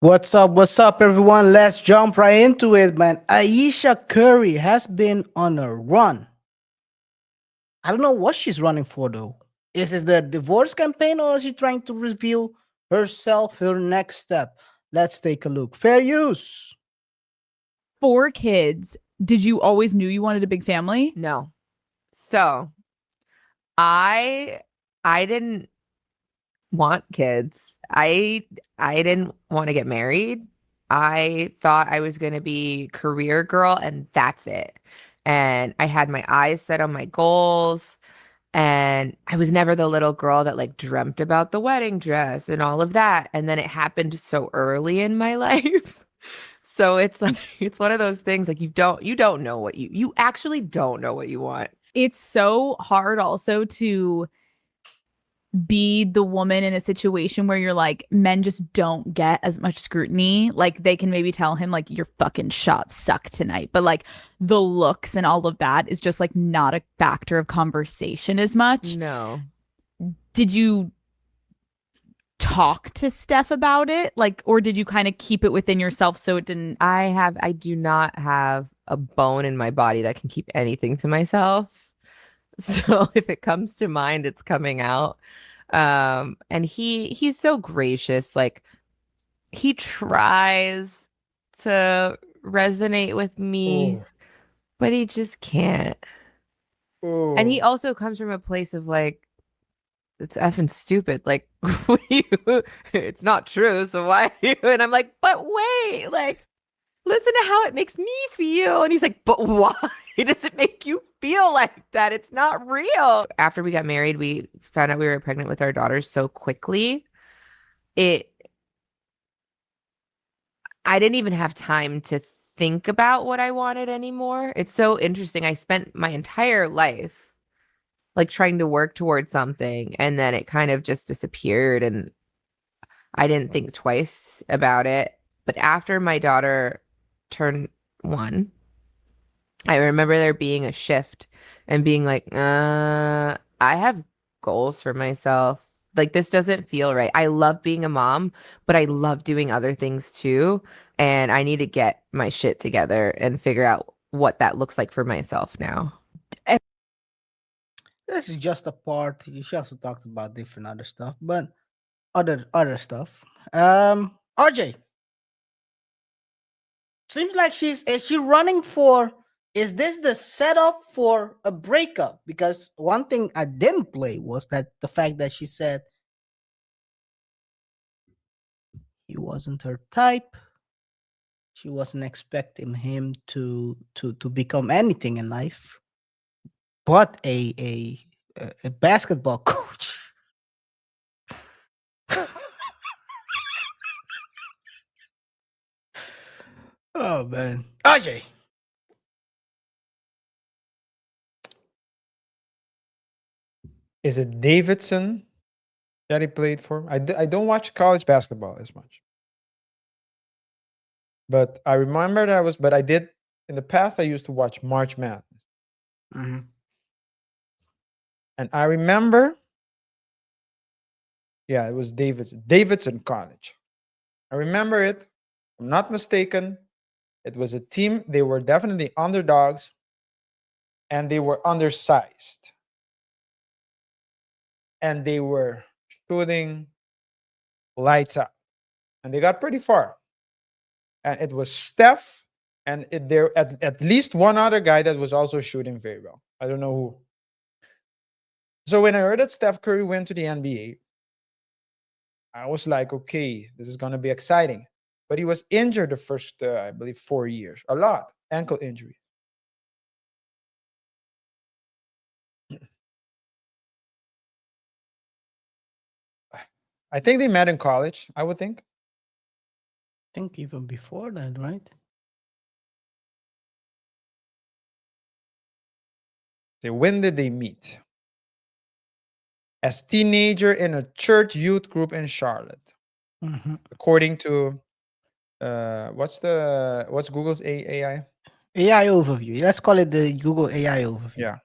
What's up, everyone? Let's jump right into it, man. Ayesha Curry has been on a run. I don't know what she's running for, though. Is it the divorce campaign or is she trying to reveal herself, her next step? Let's take a look. Fair use. 4 kids. Did you always knew you wanted a big family? No. So I didn't want kids. I didn't want to get married. I thought I was going to be career girl and that's it. And I had my eyes set on my goals, and I was never the little girl that like dreamt about the wedding dress and all of that. And then it happened so early in my life. So it's like it's one of those things like you don't know what you actually don't know what you want. It's so hard also to be the woman in a situation where you're like, men just don't get as much scrutiny. Like they can maybe tell him like your fucking shots suck tonight, but like the looks and all of that is just like not a factor of conversation as much. No. Did you talk to Steph about it? Like, or did you kind of keep it within yourself so it didn't? I do not have a bone in my body that can keep anything to myself. So if it comes to mind, it's coming out. And he's so gracious. Like he tries to resonate with me, but he just can't. And he also comes from a place of like, it's effing stupid. Like, it's not true. So why? And I'm like, but wait, like, listen to how it makes me feel. And he's like, but why does it make you feel like that? It's not real. After we got married, we found out we were pregnant with our daughters so quickly. I didn't even have time to think about what I wanted anymore. It's so interesting. I spent my entire life like trying to work towards something, and then it kind of just disappeared, and I didn't think twice about it. But after my daughter turned 1, I remember there being a shift and being like, I have goals for myself. Like, this doesn't feel right. I love being a mom, but I love doing other things too. And I need to get my shit together and figure out what that looks like for myself now. This is just a part. She also talked about different other stuff, but other stuff. RJ, seems like is she running for, is this the setup for a breakup? Because one thing I didn't play was that the fact that she said he wasn't her type. She wasn't expecting him to become anything in life but a basketball coach. Oh man. RJ. Is it Davidson that he played for? I don't watch college basketball as much. But I remember that but I did, in the past, I used to watch March Madness. Mm-hmm. And I remember, yeah, it was Davidson College. I remember it. If I'm not mistaken. It was a team, they were definitely underdogs, and they were undersized. And they were shooting lights out. And they got pretty far. And it was Steph, and there at least one other guy that was also shooting very well. I don't know who. So when I heard that Steph Curry went to the NBA, I was like, okay, this is going to be exciting. But he was injured the first, I believe, 4 years. A lot. Ankle injury. I think they met in college, I would think. I think even before that, right? So when did they meet? As teenager in a church youth group in Charlotte. Mm-hmm. According to what's Google's AI? AI overview. Let's call it the Google AI overview. Yeah.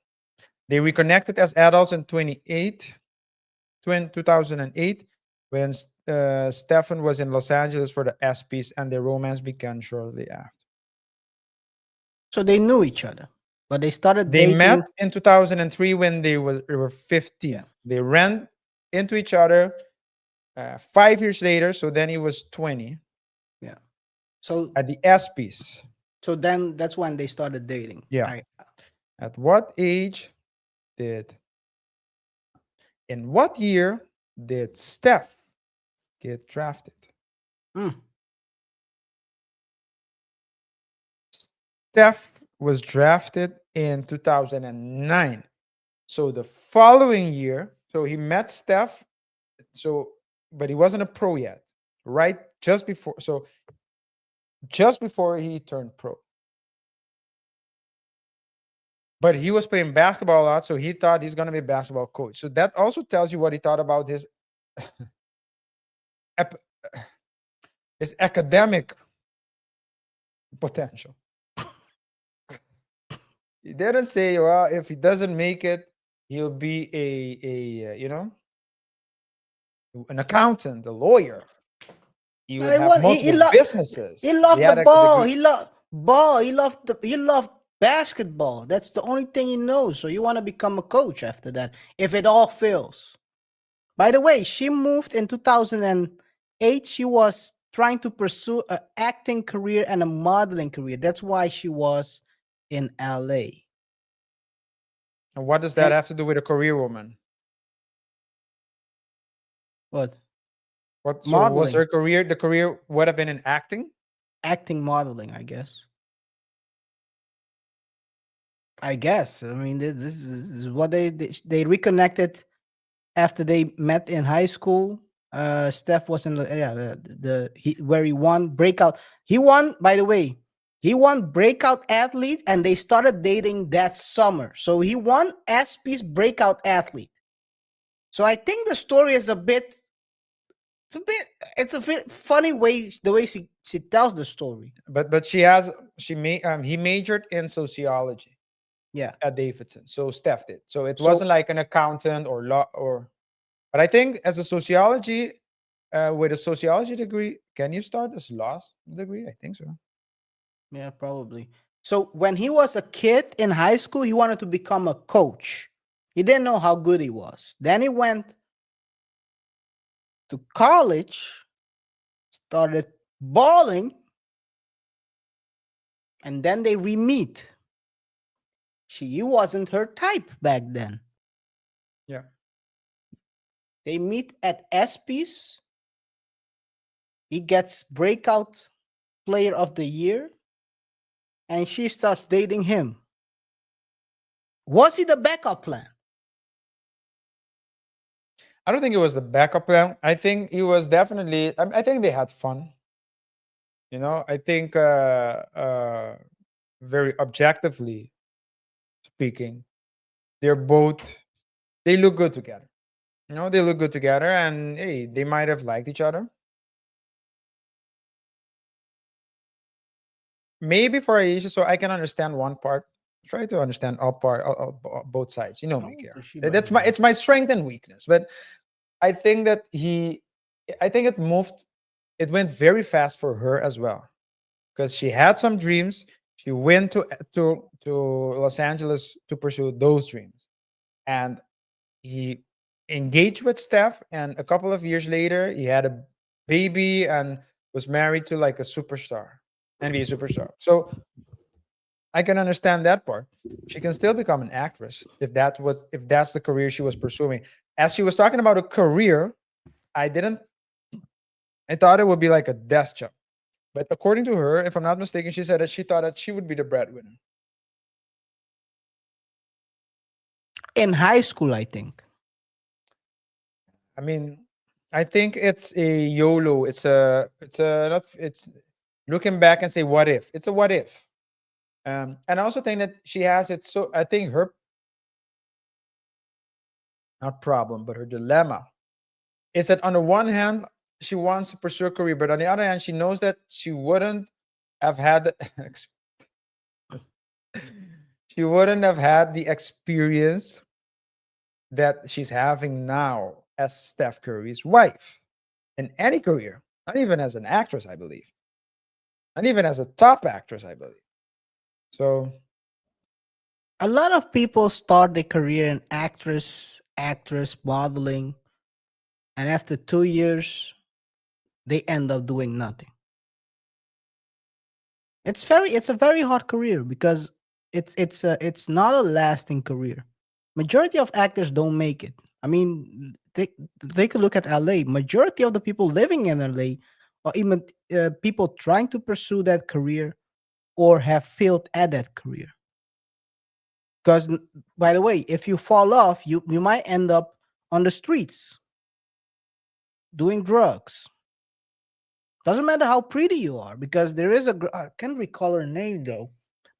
They reconnected as adults in 2008, when Stefan was in Los Angeles for the ESPYs, and their romance began shortly after. So they knew each other, but they started They dating. met in 2003 when they were 15. Yeah. They ran into each other 5 years later. So then he was 20 Yeah. So at the ESPYs. then that's when they started dating. Yeah. At what age did, in what year did Steph get drafted? Mm. Steph was drafted in 2009. So the following year, so he met Steph, but he wasn't a pro yet, right? Just before he turned pro. But he was playing basketball a lot, so he thought he's going to be a basketball coach. So that also tells you what he thought about his his academic potential. He didn't say, well, if he doesn't make it, he'll be an accountant, a lawyer. He would have multiple businesses. He loved had the a ball. degree. He loved ball. He loved basketball. That's the only thing he knows. So you want to become a coach after that if it all fails. By the way, she moved in 2008. She was trying to pursue an acting career and a modeling career. That's why she was in LA. And what does that And- have to do with a career woman? What? What? So was Modeling. her career? The career would have been in acting. Acting modeling, I guess. I mean, this is what they reconnected after they met in high school. Steph was in where he won breakout. He won, by the way, he won breakout athlete, and they started dating that summer. So he won ESPY's breakout athlete. So I think the story is it's a bit funny way the way she tells the story. But he majored in sociology. Yeah. At Davidson. So Steph did. So it So- wasn't like an accountant or law but I think as a sociology, with a sociology degree, can you start as law degree? I think so. Yeah, probably. So when he was a kid in high school, he wanted to become a coach. He didn't know how good he was. Then he went to college, started balling, and then they re-meet. She wasn't her type back then. Yeah. They meet at ESPYs. He gets breakout player of the year, and she starts dating him. Was he the backup plan? I don't think it was the backup plan. I think it was definitely. I think they had fun. I think very objectively speaking, they look good together. They look good together, and hey, they might have liked each other. Maybe for Ayesha, so I can understand one part. Try to understand both sides. You know me, KaiR. She That's by it's my strength and weakness. But I think that it went very fast for her as well, because she had some dreams. She went to Los Angeles to pursue those dreams, and he engaged with Steph. And a couple of years later, he had a baby and was married to like a superstar, NBA superstar. So I can understand that part. She can still become an actress if that's the career she was pursuing. As she was talking about a career, I thought it would be like a desk job. But according to her, if I'm not mistaken, she said that she thought that she would be the breadwinner. in high school, I think. I mean, I think it's a YOLO. It's not, it's looking back and say, what if? It's a what if. And I also think that she has it. So I think her, not problem, but her dilemma is that on the one hand, she wants to pursue a career, but on the other hand, she knows that she wouldn't have had the experience that she's having now as Steph Curry's wife. in any career, not even as an actress, I believe, not even as a top actress, I believe. So A lot of people start their career in actress, modeling, and after 2 years, they end up doing nothing. It's a very hard career because it's not a lasting career. Majority of actors don't make it. I mean, they could look at LA. Majority of the people living in LA, or even people trying to pursue that career, or have failed at that career. Because, by the way, if you fall off, you might end up on the streets doing drugs. Doesn't matter how pretty you are, because there is I can't recall her name though,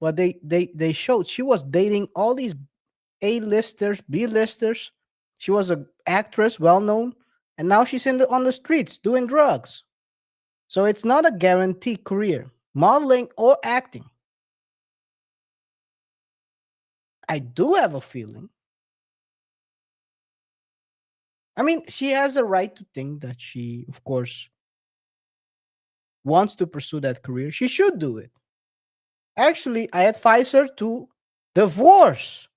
but they showed she was dating all these A-listers, B-listers. She was a actress, well known, and now she's on the streets doing drugs. So it's not a guaranteed career, modeling or acting. I do have a feeling. I mean, she has a right to think that she, of course, wants to pursue that career. She should do it. Actually, I advise her to divorce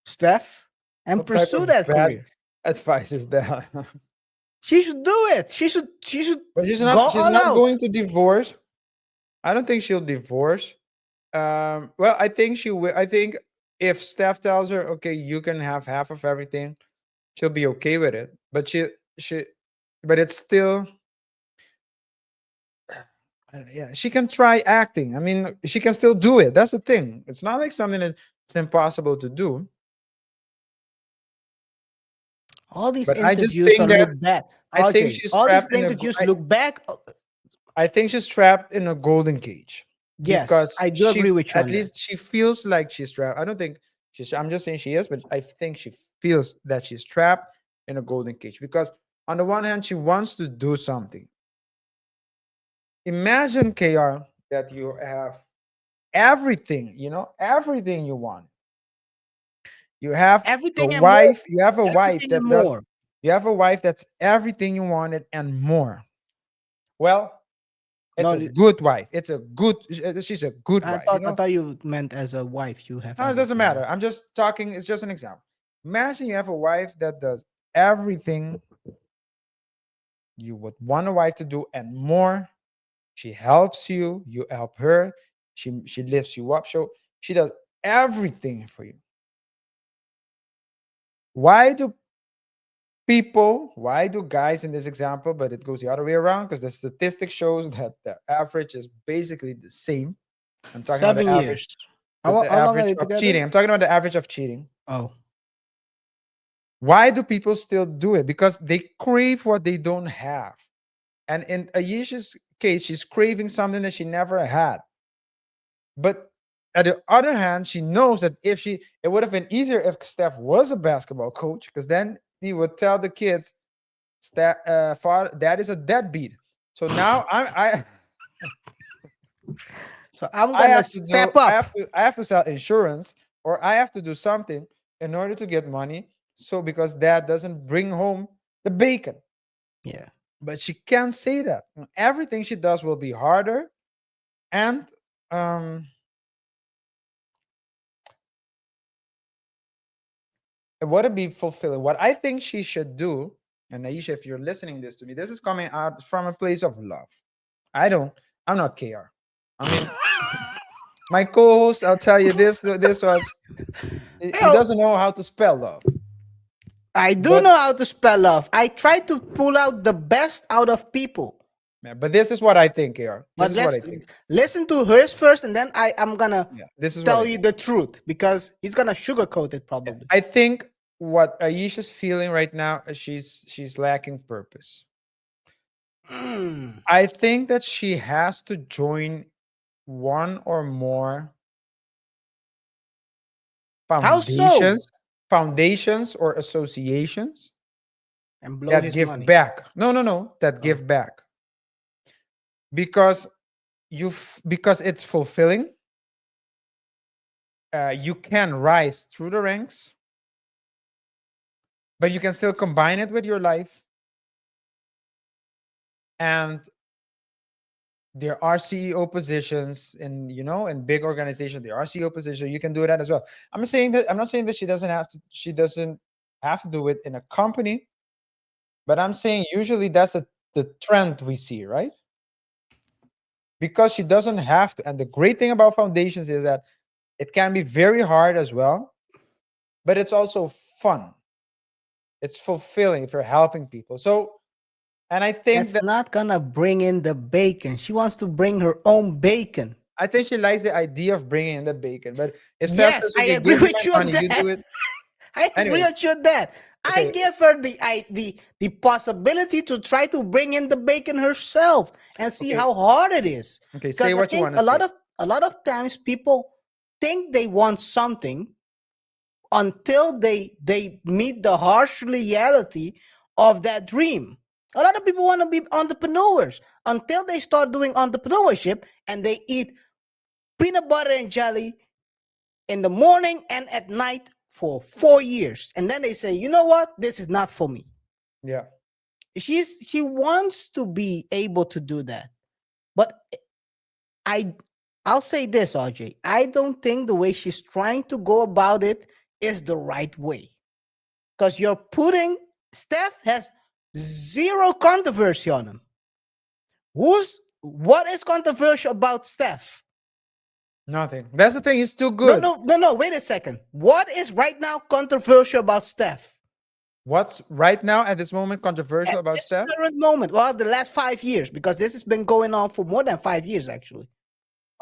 Steph and what type pursue of that bad career. advice is that? She should do it. She should But go she's all not out. going to divorce. I don't think she'll divorce. Well, I think she will. I think if Steph tells her, okay, you can have half of everything, she'll be okay with it. But she but it's still yeah, she can try acting. I mean, she can still do it. That's the thing. It's not like something that's impossible to do. All these But I just interviews are think that look back. I think RJ, she's all these trapped in a interviews look back. I think she's trapped in a golden cage Yes, because I do agree with you at on that. least she feels like she's trapped. I don't think she's, I'm just saying she is, but I think she feels that she's trapped in a golden cage because on the one hand, she wants to do something. Imagine, KR, that you have everything, everything you want. You have a Everything and more. wife, you have a wife Everything and that does, more. you have a wife that's everything you wanted and more. Well, it's No, a good wife. It's a good. She's a good I wife. thought I thought you meant as a wife you have No, it doesn't everything. matter. I'm just talking. It's just an example. Imagine you have a wife that does everything you would want a wife to do and more. She helps you. You help her. She lifts you up. So she does everything for you. Why do why do guys in this example, but it goes the other way around because the statistic shows that the average is basically the same. I'm talking about the 7 years. average, the How long are average you of together? cheating. I'm talking about the average of cheating. Oh, Why do people still do it? Because they crave what they don't have. And in Ayesha's case, she's craving something that she never had. But on the other hand, she knows that it would have been easier if Steph was a basketball coach, because then he would tell the kids, father, dad is a deadbeat. So now so I'm I gonna have to do, step up. I have to sell insurance, or I have to do something in order to get money. So because dad doesn't bring home the bacon. Yeah. But she can't say that. Everything she does will be harder, and um it wouldn't be fulfilling. What I think she should do, and Aisha, if you're listening this to me, this is coming out from a place of love. I'm not KR. I mean, my co-host, I'll tell you this much. He Yo, doesn't know how to spell love. I do But know how to spell love. I try to pull out the best out of people. yeah, but this is what I think, KR. This But is what let's I think. listen to hers first, and then I'm gonna Yeah, this is what tell I you think. the truth because he's gonna sugarcoat it Yeah, probably. I think what Aisha's feeling right now is she's lacking purpose. Mm. I think that she has to join one or more How so? foundations or associations And blow that his give money. back. No, that Oh. give back because because it's fulfilling. You can rise through the ranks, but you can still combine it with your life. and there are CEO positions in big organizations. There are CEO positions. You can do that as well. I'm not saying that she doesn't have to do it in a company, but I'm saying usually that's the trend we see, right? Because she doesn't have to. And the great thing about foundations is that it can be very hard as well, but it's also fun. It's fulfilling if you're helping people. So, and I think That's not gonna bring in the bacon. She wants to bring her own bacon. she likes the idea of bringing in the bacon. But if Steph Yes, says, I okay, agree give me with my you on money, you do that. it. I agree Anyways, with you on that. I okay, give her the possibility to try to bring in the bacon herself and see okay, how hard it is. okay. Say Because I what you think want to say. a lot of times people think they want something until they meet the harsh reality of that dream. A lot of people want to be entrepreneurs until they start doing entrepreneurship and they eat peanut butter and jelly in the morning and at night for 4 years. And then they say, you know what? This is not for me. Yeah. She wants to be able to do that. But I I'll say this, RJ. I don't think the way she's trying to go about it is the right way. Because you're putting Steph has zero controversy on him. What is controversial about Steph? Nothing. That's the thing. He's too No, good. no. Wait a second. What is right now controversial about Steph? What's right now at this moment controversial At about this Steph? current moment, well, the last 5 years, because this has been going on for more than 5 years, actually.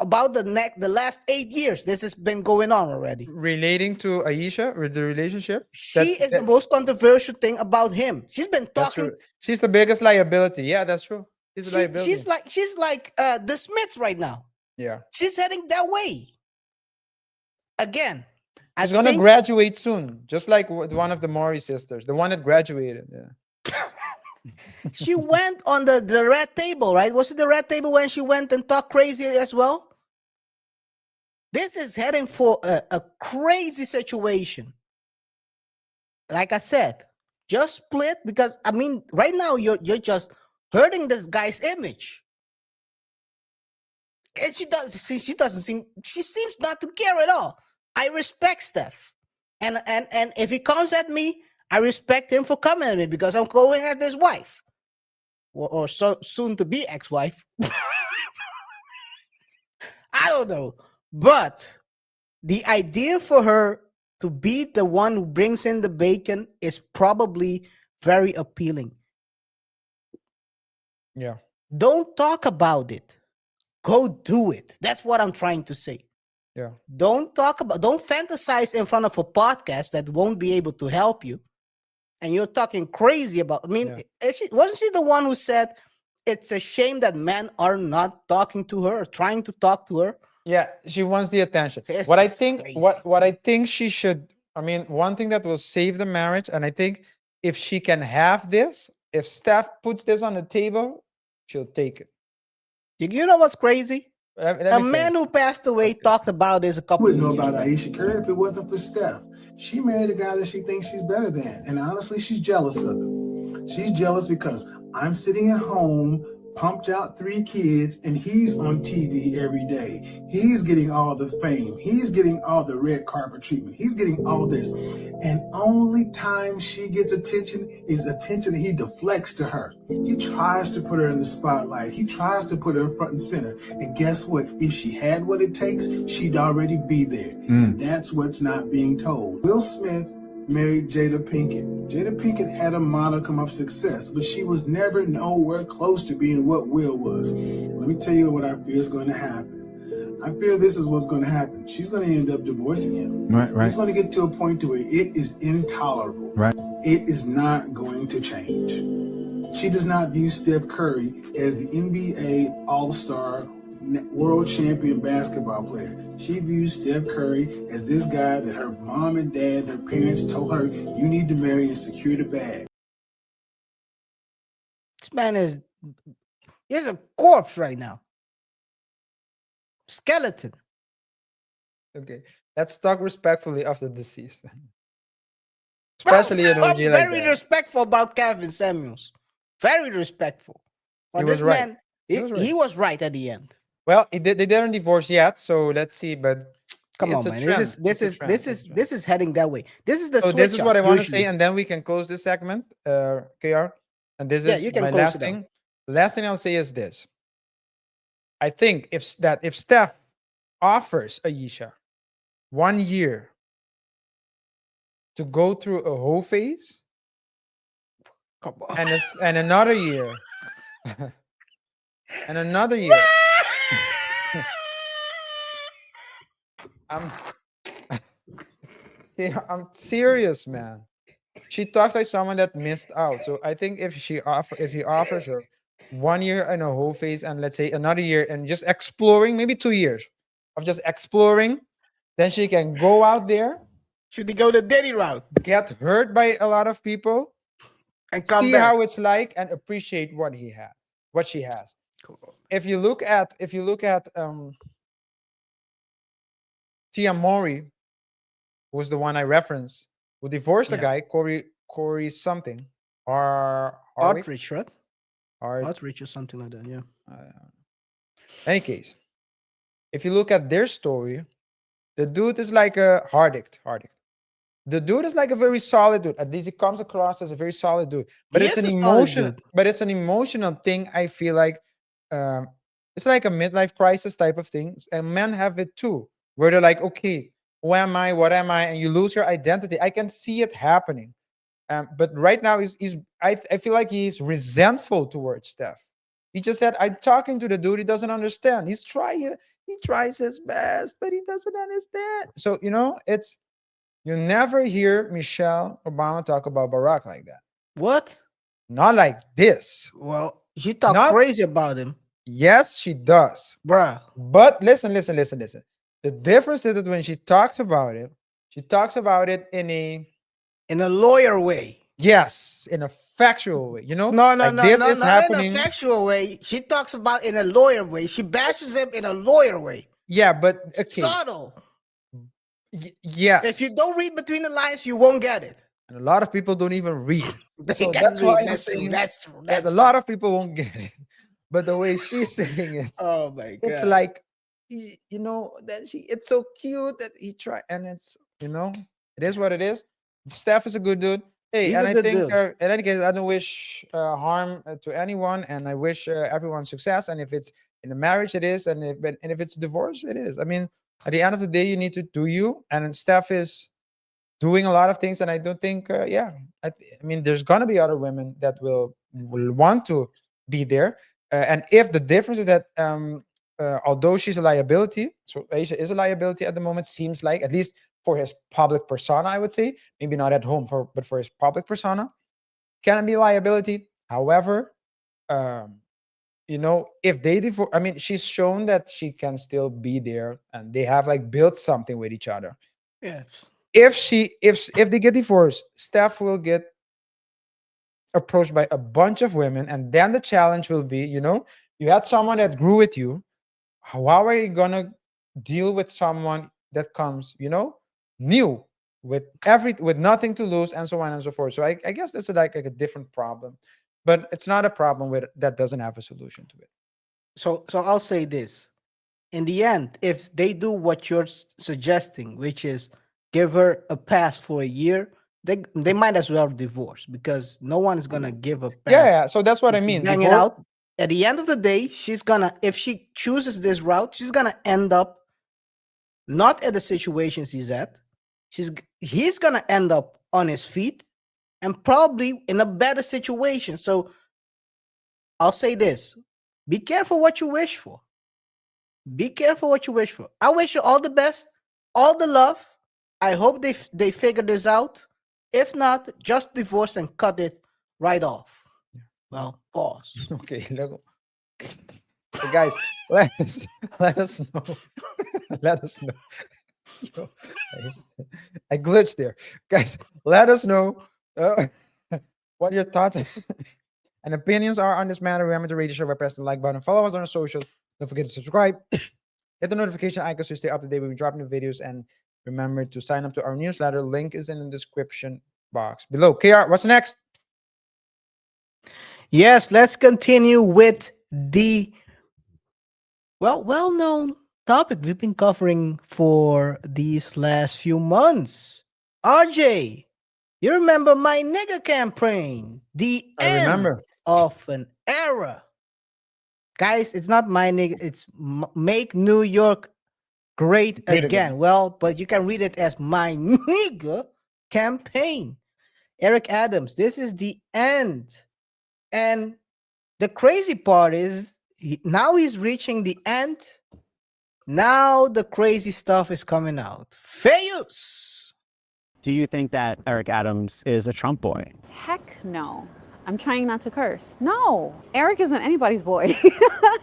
About the last 8 years, this has been going on already. Relating to Ayesha or the relationship? She is the most controversial thing about him. She's been That's talking. true. She's the biggest liability. Yeah, that's true. She's a liability. She's like the Smiths right now. Yeah. She's heading that way. Again, She's gonna graduate soon, just like one of the Maury sisters, the one that graduated. Yeah. she went on the red table, right? Was it the red table when she went and talked crazy as well? This is heading for a crazy situation. Like I said, just split because I mean, right now you're just hurting this guy's image. And she seems not to care at all. I respect Steph. And if he comes at me, I respect him for coming at me because I'm going at his wife. Or so soon to be ex-wife. I don't know. But the idea for her to be the one who brings in the bacon is probably very appealing. Yeah. Don't talk about it. Go do it. That's what I'm trying to say. Yeah. Don't fantasize in front of a podcast that won't be able to help you. And you're talking crazy about, I mean, wasn't she the one who said it's a shame that men are not talking to her, trying to talk to her? Yeah, she wants the attention. This What I is think crazy. what I think she should, I mean, one thing that will save the marriage, and I think if she can have this, if Steph puts this on the table, she'll take it. You know what's crazy? Let A me man finish. who passed away talked about this a couple of Wouldn't know years about back. Ayesha KaiR if it wasn't for Steph. She married a guy that she thinks she's better than, and honestly, she's jealous of him. She's jealous because I'm sitting at home, pumped out 3 kids, and he's on TV every day. He's getting all the fame. He's getting all the red carpet treatment. He's getting all this. And only time she gets attention is attention that he deflects to her. He tries to put her in the spotlight. He tries to put her front and center. And guess what? If she had what it takes, she'd already be there. And that's what's not being told. Will Smith married Jada Pinkett. Jada Pinkett had a modicum of success, but she was never nowhere close to being what Will was. Let me tell you what I fear is going to happen. I fear this is what's going to happen. She's going to end up divorcing him. Right. It's going to get to a point to where it is intolerable. Right. It is not going to change. She does not view Steph Curry as the NBA All-Star world champion basketball player. She views Steph Curry as this guy that her mom and dad, her parents told her, you need to marry and secure the bag. This man he's a corpse right now. Skeleton. Okay. Let's talk respectfully of the deceased. Especially an I'm OG like very that. respectful about Kevin Samuels. Very respectful. But He this was right. man, He was he right. was right at the end. Well, they didn't divorce yet, so let's see. But Come it's on, a man. trend. It's a trend. It's a trend. This is heading that way. This is the So this switch is up what I want to say, usually. and then we can close this segment, KR. And this Yeah, is you can my close last it out. thing. The last thing I'll say is this. I think if Steph offers Ayesha 1 year to go through a whole phase Come on. and another year and another year, I'm yeah, I'm serious, man. She talks like someone that missed out. So I think if he offers her 1 year and a whole phase, and let's say another year and just exploring, maybe 2 years of just exploring, then she can go out there, Should he go the daddy route get hurt by a lot of people, and come see back? how it's like, and appreciate what she has. If you look at Tia Mori, who was the one I referenced, who divorced a Yeah. guy, Corey something, or Harwick. Outreach, right? Or Outreach or something like that. Yeah. any case, if you look at their story, the dude is like a Hardict. The dude is like a very solid dude. At least he comes across as a very solid dude. But He it's is an a solid emotion. dude. But it's an emotional thing. I feel like it's like a midlife crisis type of thing, and men have it too, where they're like, okay, who am I? What am I? And you lose your identity. I can see it happening. But right now, I feel like he's resentful towards Steph. He just said, I'm talking to the dude. He doesn't understand. He tries his best, but he doesn't understand. So, it's, you never hear Michelle Obama talk about Barack like that. What? Not like this. Well, she talk Not- crazy about him, Yes, she does. bruh. But listen. The difference is that when she talks about it in In a lawyer way. in a factual way. No, like this is not happening. in a factual way. She talks about in a lawyer way. She bashes him in a lawyer way. Yeah, but okay. Subtle. Yes. If you don't read between the lines, you won't get it. And a lot of people don't even read. So They that's can't why read. I'm That's true. saying That's true. that That's a lot of people won't get it. But the way she's saying it, Oh my god. it's like that it's so cute that he tried, and it's it is what it is. Steph is a good dude. Hey, He's and a I good think dude. in any case, I don't wish harm to anyone, and I wish everyone success. And if it's in a marriage, it is, and if it's divorce, it is. I mean, at the end of the day, you need to do you, and Steph is doing a lot of things, and I don't think I mean, there's gonna be other women that will want to be there, and if the difference is that although she's a liability, so Aisha is a liability at the moment, seems like, at least for his public persona, I would say, maybe not at home, but for his public persona, can be a liability. However, if they divorce, I mean, she's shown that she can still be there, and they have like built something with each other. Yes. If they get divorced, Steph will get approached by a bunch of women, and then the challenge will be, you had someone that grew with you. How are you gonna deal with someone that comes, new with nothing to lose, and so on and so forth? So I guess this is like a different problem, but it's not a problem with that doesn't have a solution to it. So I'll say this. In the end, if they do what you're suggesting, which is give her a pass for a year, they might as well divorce, because no one is gonna give a pass. Yeah, so that's what I to mean. bang it Divorce- out. At the end of the day, she's gonna, if she chooses this route, she's gonna end up not at the situations he's at. He's gonna end up on his feet and probably in a better situation. So I'll say this: be careful what you wish for. Be careful what you wish for. I wish you all the best, all the love. I hope they figure this out. If not, just divorce and cut it right off. Well, pause. Okay, look. So guys, let us know. Let us know. Yo, I glitched there, guys. Let us know what your thoughts and opinions are on this matter. Remember to rate the show by pressing the like button. Follow us on our socials. Don't forget to subscribe. Hit the notification icon so you stay up to date when we drop new videos. And remember to sign up to our newsletter. Link is in the description box below. KR, what's next? Yes, let's continue with the well-known topic we've been covering for these last few months. RJ, you remember my nigga campaign, the I end remember. of an era. Guys, it's not my nigga, it's Make New York Great Great Again. again. Well, but you can read it as my nigga campaign. Eric Adams, this is the end. And the crazy part is now he's reaching the end. Now the crazy stuff is coming out. Fayus. Do you think that Eric Adams is a Trump boy? Heck no. I'm trying not to curse. No, Eric isn't anybody's boy.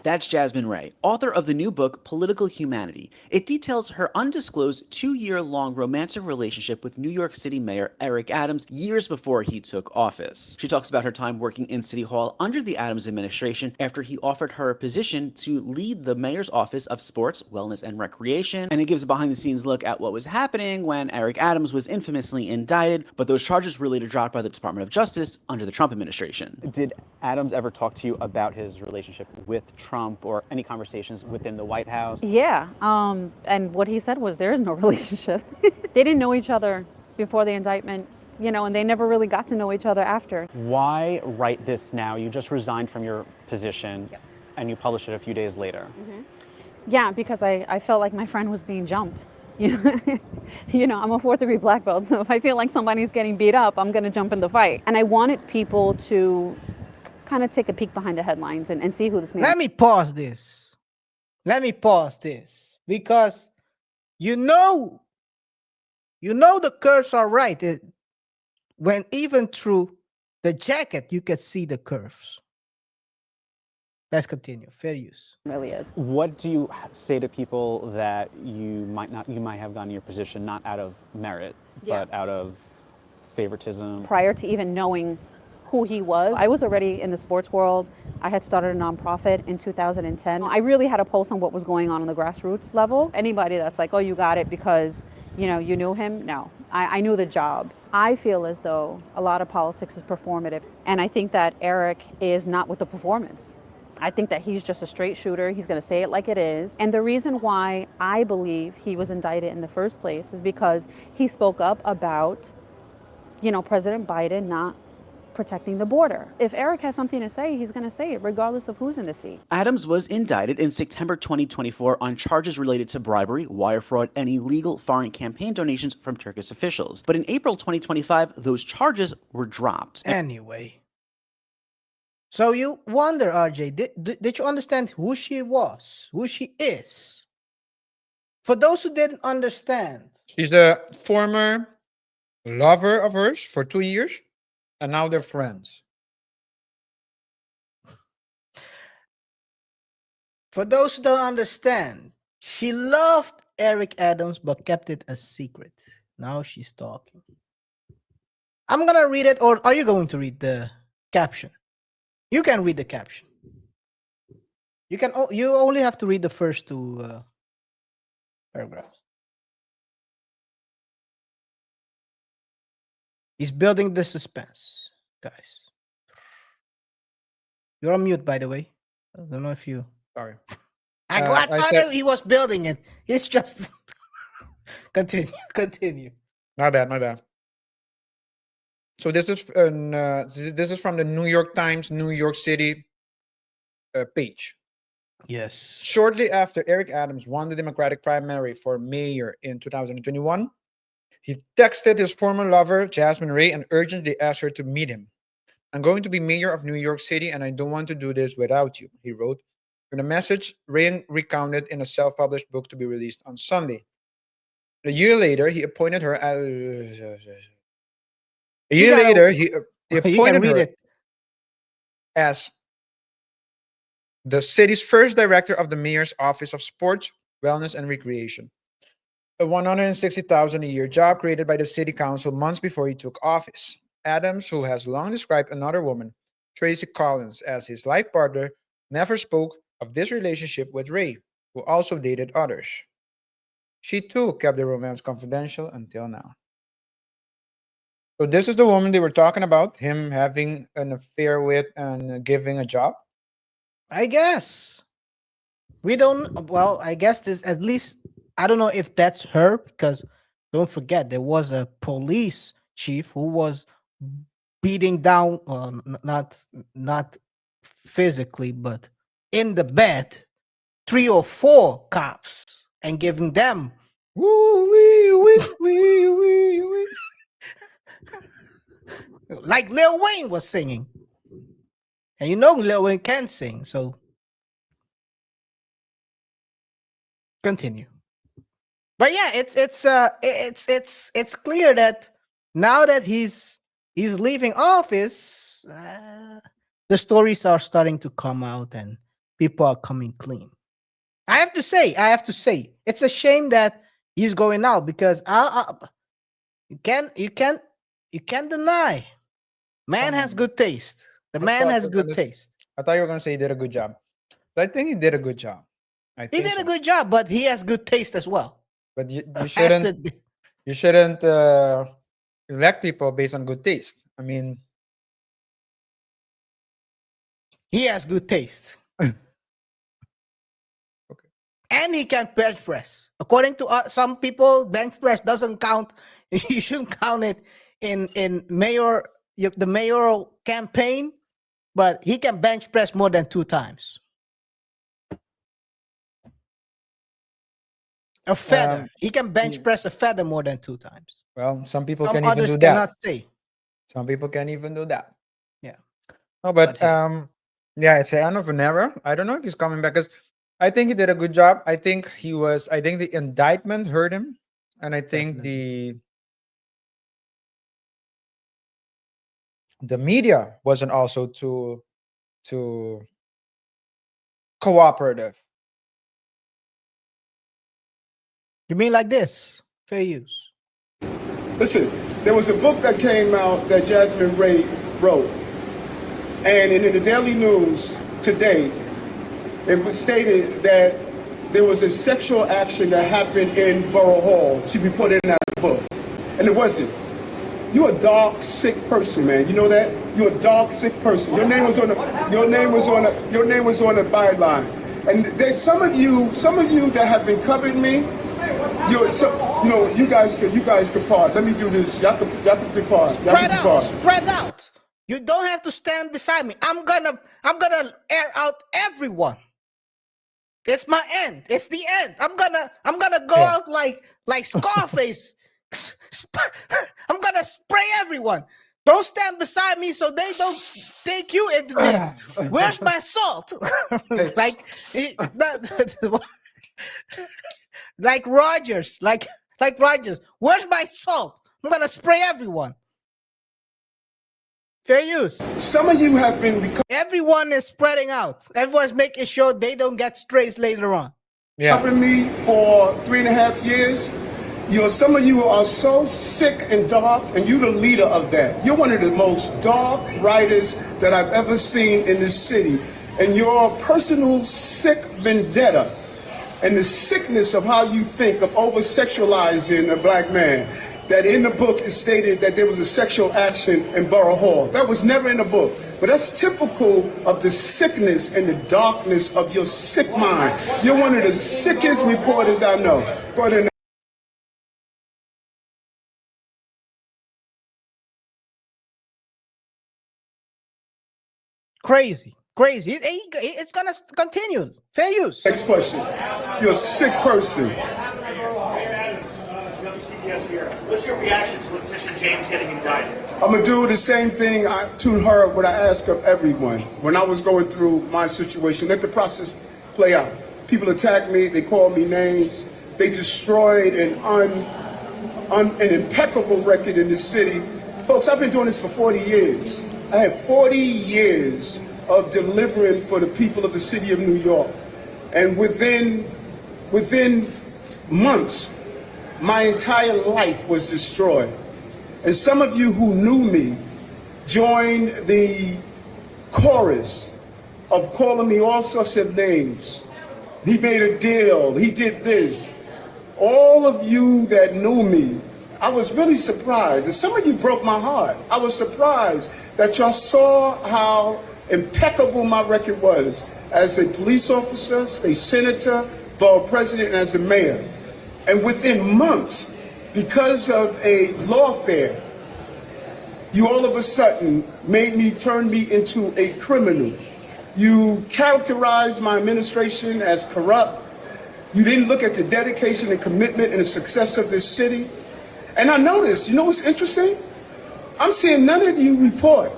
That's Jasmine Ray, author of the new book, Political Humanity. It details her undisclosed 2-year-long romantic relationship with New York City Mayor Eric Adams years before he took office. She talks about her time working in City Hall under the Adams administration after he offered her a position to lead the mayor's office of sports, wellness, and recreation. And it gives a behind-the-scenes look at what was happening when Eric Adams was infamously indicted, but those charges were later dropped by the Department of Justice under the Trump administration. Did Adams ever talk to you about his relationship with Trump or any conversations within the White House? Yeah, and what he said was there is no relationship. They didn't know each other before the indictment, and they never really got to know each other after. Why write this now? You just resigned from your position and you published it a few days later. Yeah, because I felt like my friend was being jumped. I'm a 4th-degree black belt, so if I feel like somebody's getting beat up, I'm going to jump in the fight. And I wanted people to kind of take a peek behind the headlines and see who this man is. Let me pause this. Because you know the curves are right. When even through the jacket, you can see the curves. Let's continue. Fair use. Really is. What do you say to people that you might have gotten your position not out of merit, but out of favoritism? Prior to even knowing who he was, I was already in the sports world. I had started a nonprofit in 2010. I really had a pulse on what was going on the grassroots level. Anybody that's like, oh, you got it because you knew him, no. I knew the job. I feel as though a lot of politics is performative, and I think that Eric is not with the performance. I think that he's just a straight shooter. He's going to say it like it is. And the reason why I believe he was indicted in the first place is because he spoke up about, President Biden not protecting the border. If Eric has something to say, he's going to say it regardless of who's in the seat. Adams was indicted in September 2024 on charges related to bribery, wire fraud, and illegal foreign campaign donations from Turkish officials. But in April 2025, those charges were dropped. Anyway. So you wonder, RJ, did you understand who she was, who she is? For those who didn't understand. She's the former lover of hers for 2 years, and now they're friends. For those who don't understand, she loved Eric Adams but kept it a secret. Now she's talking. I'm going to read it, or are you going to read the caption? You can read the caption. You only have to read the first 2 paragraphs. He's building the suspense, guys. You're on mute, by the way. I don't know if you. Sorry. I I said- he was building it. It's just continue. My bad. So this is from the New York Times, New York City page. Yes. Shortly after Eric Adams won the Democratic primary for mayor in 2021, he texted his former lover, Jasmine Ray, and urgently asked her to meet him. I'm going to be mayor of New York City, and I don't want to do this without you, he wrote. In a message, Ray recounted in a self-published book to be released on Sunday. A year later, he appointed her as... he appointed her as the city's first director of the mayor's office of sports, wellness, and recreation. A $160,000 a year job created by the city council months before he took office. Adams, who has long described another woman, Tracy Collins, as his life partner, never spoke of this relationship with Ray, who also dated others. She too kept the romance confidential until now. So this is the woman they were talking about, him having an affair with and giving a job. I guess we don't. Well, I guess this at least. I don't know if that's her because don't forget there was a police chief who was beating down, not physically, but in the bed, 3 or 4 cops and giving them Woo wee wee wee wee wee. like Lil Wayne was singing, and you know Lil Wayne can sing, so continue. But yeah, it's clear that now that he's leaving office, the stories are starting to come out and people are coming clean. I have to say, it's a shame that he's going out because you can't deny, man has good taste. The man has good taste. I thought you were gonna say he did a good job. I think he did a good job. He did a good job, but he has good taste as well. But you I have shouldn't to- you shouldn't elect people based on good taste. I mean, He has good taste. Okay. And he can bench press. According to some people, bench press doesn't count. You shouldn't count it in the mayoral campaign, but he can bench press more than 2 times. A feather. He can bench press a feather more than 2 times. well, some people Some can even others do cannot that. say. Some people can even do that. Yeah. No, but But hey. yeah, it's the end of an era. I don't know if he's coming back because I think he did a good job. I think the indictment hurt him, and I think the media wasn't also too cooperative. You mean like this? Fair use. Listen, there was a book that came out that Jasmine Ray wrote. And in the Daily News today, it was stated that there was a sexual action that happened in Borough Hall. She reported in that book. And it wasn't. You're a dark, sick person, man. You know that? You're a dark, sick person. Your name was on the byline. And there's some of you that have been covering me. You guys could part. Let me do this. Y'all could depart. Spread out. You don't have to stand beside me. I'm gonna air out everyone. It's my end. It's the end. I'm gonna go out like Scarface. I'm gonna spray everyone. Don't stand beside me so they don't take you into this. Where's my salt? Like Rogers. Like Rogers. Where's my salt? I'm gonna spray everyone. Fair use. Some of you have been Everyone is spreading out. Everyone's making sure they don't get strays later on. covering me for 3.5 years. Some of you are so sick and dark, and you're the leader of that. You're one of the most dark writers that I've ever seen in this city. And your personal sick vendetta and the sickness of how you think of over-sexualizing a black man, that in the book is stated that there was a sexual action in Borough Hall. That was never in the book. But that's typical of the sickness and the darkness of your sick mind. You're one of the sickest reporters I know. Go ahead. Crazy. It's gonna continue. Fair use. Next question. You're a sick person. What's your reaction to Letitia James getting indicted? I'm gonna do the same thing to her what I ask of everyone. When I was going through my situation, let the process play out. People attacked me, they called me names, they destroyed an impeccable record in this city. Folks, I've been doing this for 40 years. I have 40 years of delivering for the people of the city of New York. And within months, my entire life was destroyed. And some of you who knew me joined the chorus of calling me all sorts of names. He made a deal, he did this. All of you that knew me I was really surprised. And some of you broke my heart. I was surprised that y'all saw how impeccable my record was as a police officer, state senator, borough president, and as a mayor. And within months, because of a lawfare, you all of a sudden turned me into a criminal. You characterized my administration as corrupt. You didn't look at the dedication and commitment and the success of this city. And I noticed, you know what's interesting? I'm seeing none of you report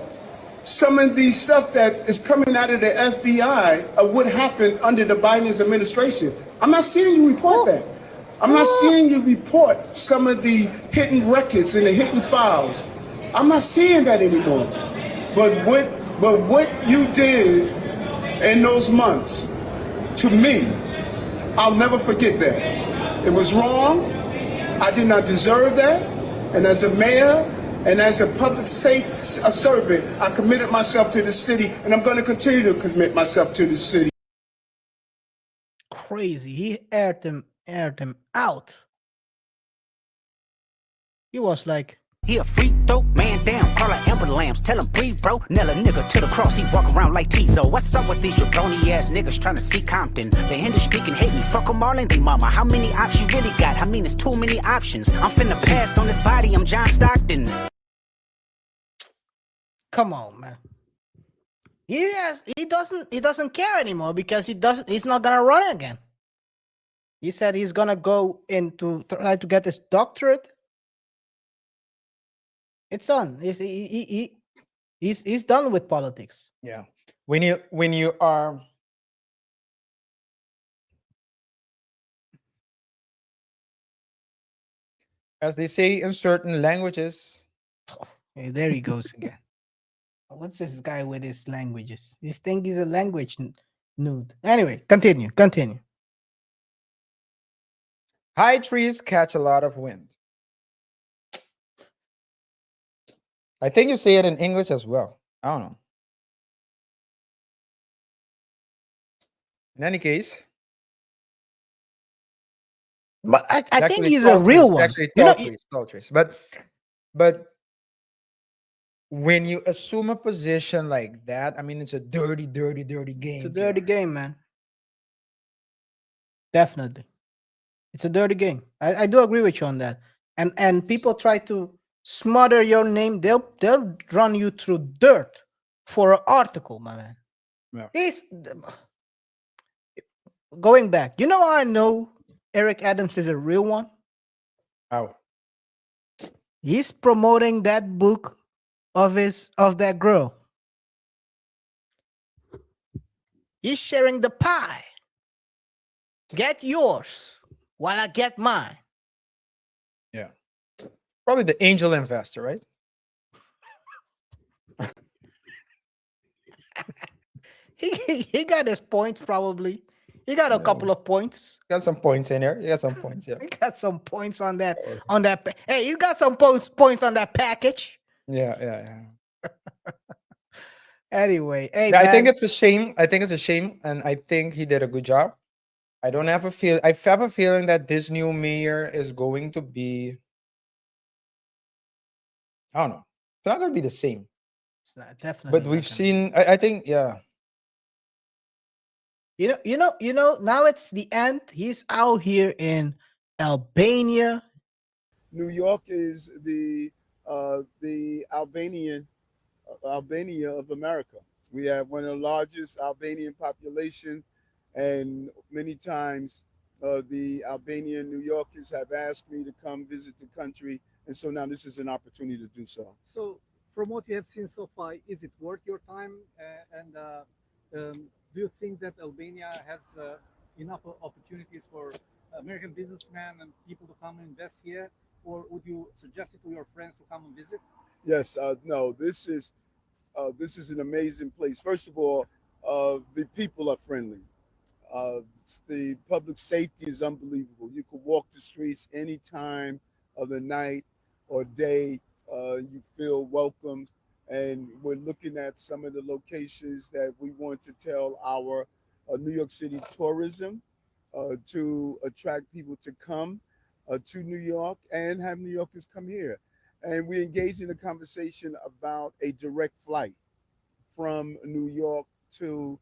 some of the stuff that is coming out of the FBI of what happened under the Biden administration. I'm not seeing you report that. I'm not seeing you report some of the hidden records and the hidden files. I'm not seeing that anymore. But what you did in those months, to me, I'll never forget that. It was wrong. I did not deserve that. And as a mayor and as a public servant, I committed myself to the city, and I'm going to continue to commit myself to the city. Crazy. He aired them out. He was like, he a freak throw, man down, call her Amber Lambs, tell him breathe, bro. Nail a nigga to the cross, he walk around like Tizo. What's up with these jabroni ass niggas trying to see Compton? The industry can hate me, fuck them all and they mama. How many options you really got? I mean, it's too many options. I'm finna pass on this body, I'm John Stockton. come on, man. He doesn't care anymore because he's not gonna run again. He said he's gonna go into try to get his doctorate. It's done. He's done with politics. Yeah. When you are as they say in certain languages. Hey, there he goes again. What's this guy with his languages? This thing is a language nude. Anyway, continue. High trees catch a lot of wind. I think you say it in English as well. I don't know. In any case, But I think he's a real one. Actually, tall trees. But when you assume a position like that, I mean, it's a dirty game. It's a dirty game, man. Definitely. It's a dirty game. I do agree with you on that. And people try to smother your name. They'll run you through dirt for an article, my man. Yeah. He's going back. You know how I know Eric Adams is a real one? How? He's promoting that book of that girl. He's sharing the pie. Get yours while I get mine. Yeah. Probably the angel investor, right? He got his points probably. He got a couple of points. Got some points in there. You got some points, yeah. He got some points on that. Hey, he got some points on that package. Yeah. Anyway, hey, yeah, man. I think it's a shame. And I think he did a good job. I have a feeling that this new mayor is going to be, I don't know. It's not going to be the same. It's not, definitely. But we've seen. I think, yeah. You know. Now it's the end. He's out here in Albania. New York is the Albania of America. We have one of the largest Albanian population, and many times the Albanian New Yorkers have asked me to come visit the country, and so now this is an opportunity to do so. So, from what you have seen so far, is it worth your time? Do you think that Albania has enough opportunities for American businessmen and people to come and invest here, or would you suggest it to your friends to come and visit? Yes, no, this is an amazing place. First of all, the people are friendly. The public safety is unbelievable. You could walk the streets any time of the night or day. You feel welcome. And we're looking at some of the locations that we want to tell our New York City tourism to attract people to come. to New York and have New Yorkers come here. And we engaged in a conversation about a direct flight from New York to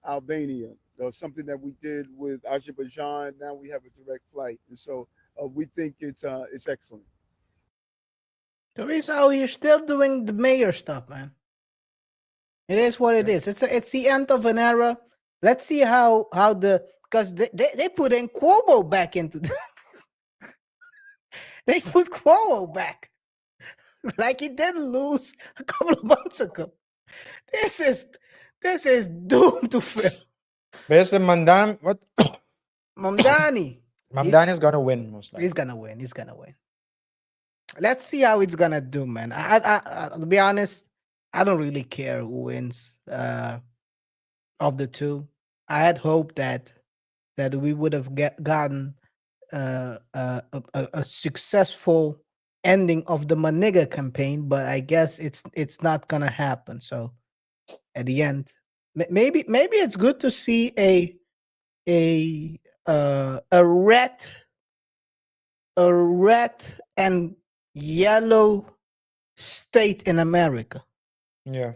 Albania, something that we did with Azerbaijan. Now we have a direct flight, and so we think it's excellent. Teresa out here still doing the mayor stuff, man. It is what it is. It's the end of an era. Let's see how the because they put in Cuomo back into the, they put Cuomo back like he didn't lose a couple of months ago. This is doomed to fail. Based on Mandan, what Mamdani. Mamdani is gonna win most likely. He's gonna win. He's gonna win. Let's see how it's gonna do, man. To be honest, I don't really care who wins of the two. I had hoped that we would have gotten a successful ending of the MNYGA campaign, but I guess it's not gonna happen. So at the end, maybe it's good to see a red and yellow state in America. Yeah.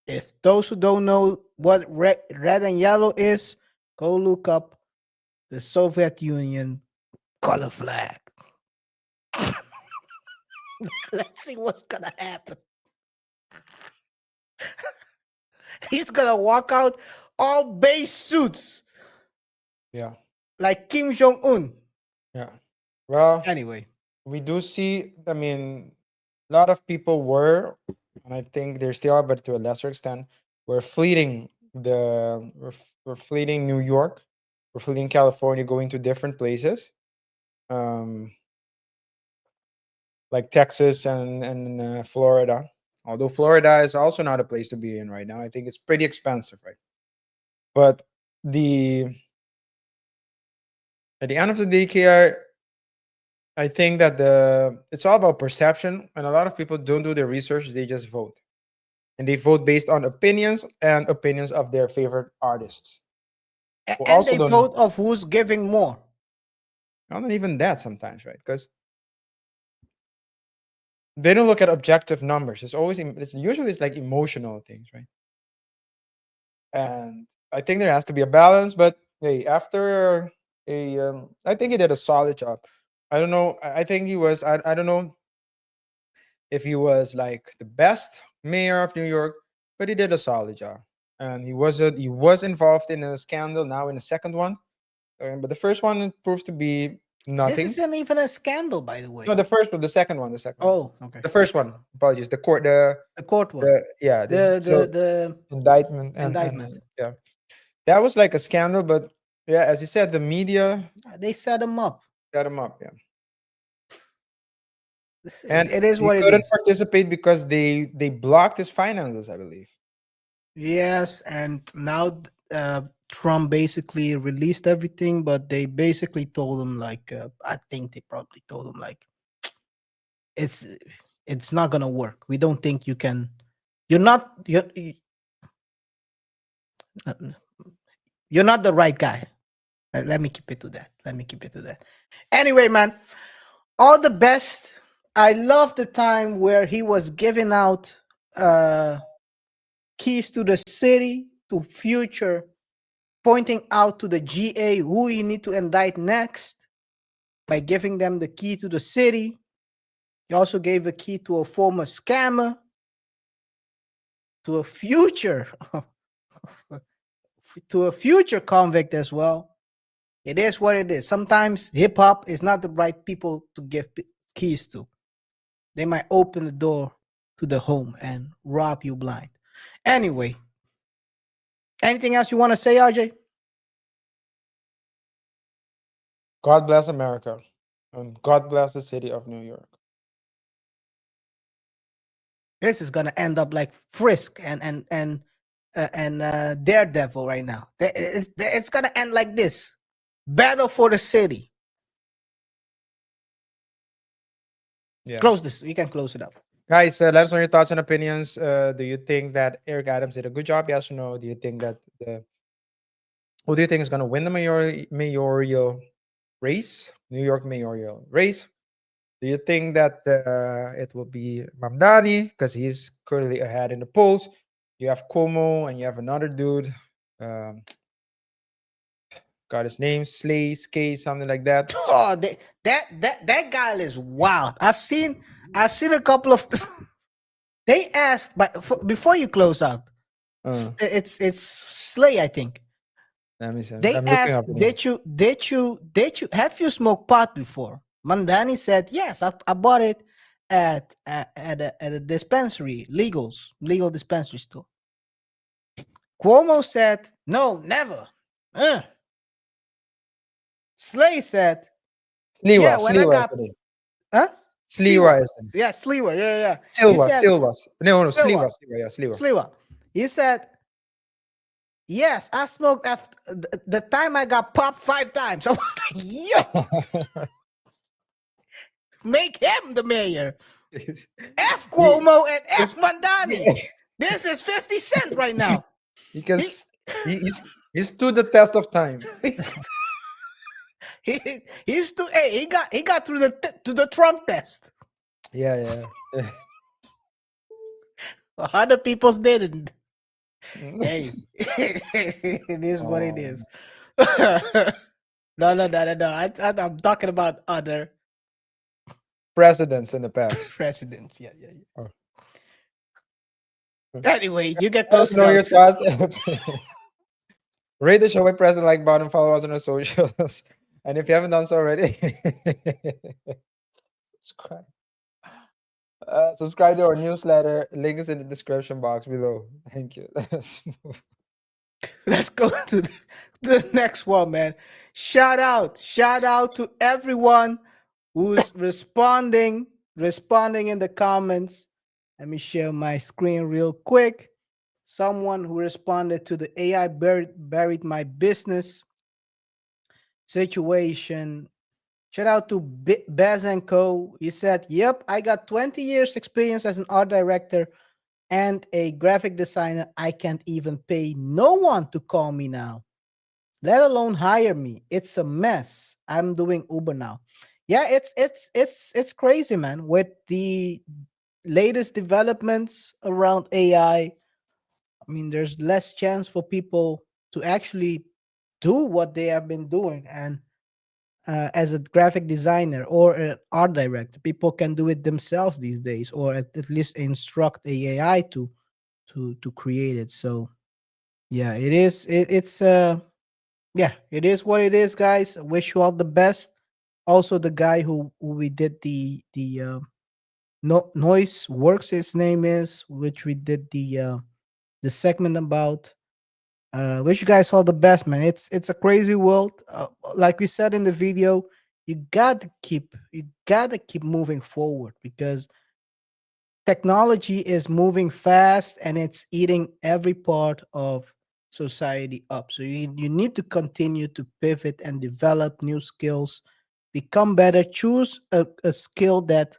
If those who don't know what red and yellow is, go look up the Soviet Union color flag. Let's see what's gonna happen. He's gonna walk out all beige suits. Yeah. Like Kim Jong-un. Yeah. Well, anyway, we do see, I mean, a lot of people were, and I think there still are, but to a lesser extent, were fleeing we're fleeing New York, we're fleeing California, going to different places. Like Texas and Florida. Although Florida is also not a place to be in right now. I think it's pretty expensive, right? But at the end of the day, KR, I think that it's all about perception, and a lot of people don't do their research; they just vote, and they vote based on opinions and opinions of their favorite artists. and they vote of who's giving more. Not even that sometimes, right? Because they don't look at objective numbers. It's usually like emotional things, right? And I think there has to be a balance. But hey, after I think he did a solid job. I don't know. I think he was. I don't know if he was like the best mayor of New York, but he did a solid job. And he was involved in a scandal now in the second one, but the first one proved to be nothing. This isn't even a scandal, by the way. No, the first one, the second one, the second. Oh, okay. The first one. Apologies. The court one. The indictment. And, yeah, that was like a scandal, but yeah, as you said, the media they set him up. Set him up, yeah. And it is what he it couldn't is. participate because they blocked his finances, I believe. Yes, and now Trump basically released everything, but they basically told him like I think they probably told him like it's not gonna work. We don't think you can. You're not the right guy. Let me keep it to that. Anyway, man, all the best. I love the time where he was giving out keys to the city, to future, pointing out to the GA who you need to indict next by giving them the key to the city. He also gave a key to a former scammer, to a future convict as well. It is what it is. Sometimes hip hop is not the right people to give keys to. They might open the door to the home and rob you blind. Anyway, anything else you want to say, RJ? God bless America, and God bless the city of New York. This is gonna end up like Frisk and Daredevil right now. It's gonna end like this. Battle for the city. Yeah. Close this. You can close it up. Guys, let us know your thoughts and opinions. Do you think that Eric Adams did a good job? Yes or no? Do you think that who do you think is going to win the mayoral race, New York mayoral race. Do you think that it will be Mamdani because he's currently ahead in the polls? You have Cuomo and you have another dude. Um, got his name, Slay, Skay, something like that. Oh, that guy is wild. I've seen a couple of. They asked, but before you close out, Uh, it's Slay, I think. let me see. They I'm looking asked, up the name. did you have you smoked pot before? Mandani said, yes, I bought it at a dispensary, legal dispensary store. Cuomo said, no, never. Uh. Slay said, yeah, Sliwa, when I Sliwa is got the name. huh? Sliwa is the name. Yeah, Sliwa, yeah. He Silva, said Silvas. No, Sliwa, Sliwa, Sliwa, yeah, Sliwa. Sliwa. He said, yes, I smoked after the time I got popped 5 times. I was like, yo, make him the mayor. F Cuomo and F Mandani. This is 50 Cent right now. Because he stood the test of time. He's too. Hey, he got through to the Trump test. Yeah. Other people's didn't. Hey, it is what it is. No. I'm talking about other Presidents in the past. presidents. Yeah. Oh. Anyway, you get Let us close know your enough. thoughts. Rate the show by pressing the like button, follow us on our socials. And if you haven't done so already, subscribe. Subscribe to our newsletter. Link is in the description box below. Thank you. Let's move. Let's go to the next one, man. Shout out to everyone who's responding in the comments. Let me share my screen real quick. Someone who responded to the AI buried my business situation. Shout out to Bez and Co. He said, "Yep, I got 20 years experience as an art director and a graphic designer. I can't even pay no one to call me now, let alone hire me. It's a mess. I'm doing Uber now." Yeah, it's crazy, man. With the latest developments around AI, I mean, there's less chance for people to actually do what they have been doing. And as a graphic designer or an art director, people can do it themselves these days, or at least instruct a AI to create it. So yeah, it is. It's yeah, it is what it is, guys. I wish you all the best. Also, the guy who we did the no noise works, his name is, which we did the segment about. Wish you guys all the best, man. It's a crazy world. Like we said in the video, you gotta keep moving forward because technology is moving fast and it's eating every part of society up. So you need to continue to pivot and develop new skills, become better, choose a skill that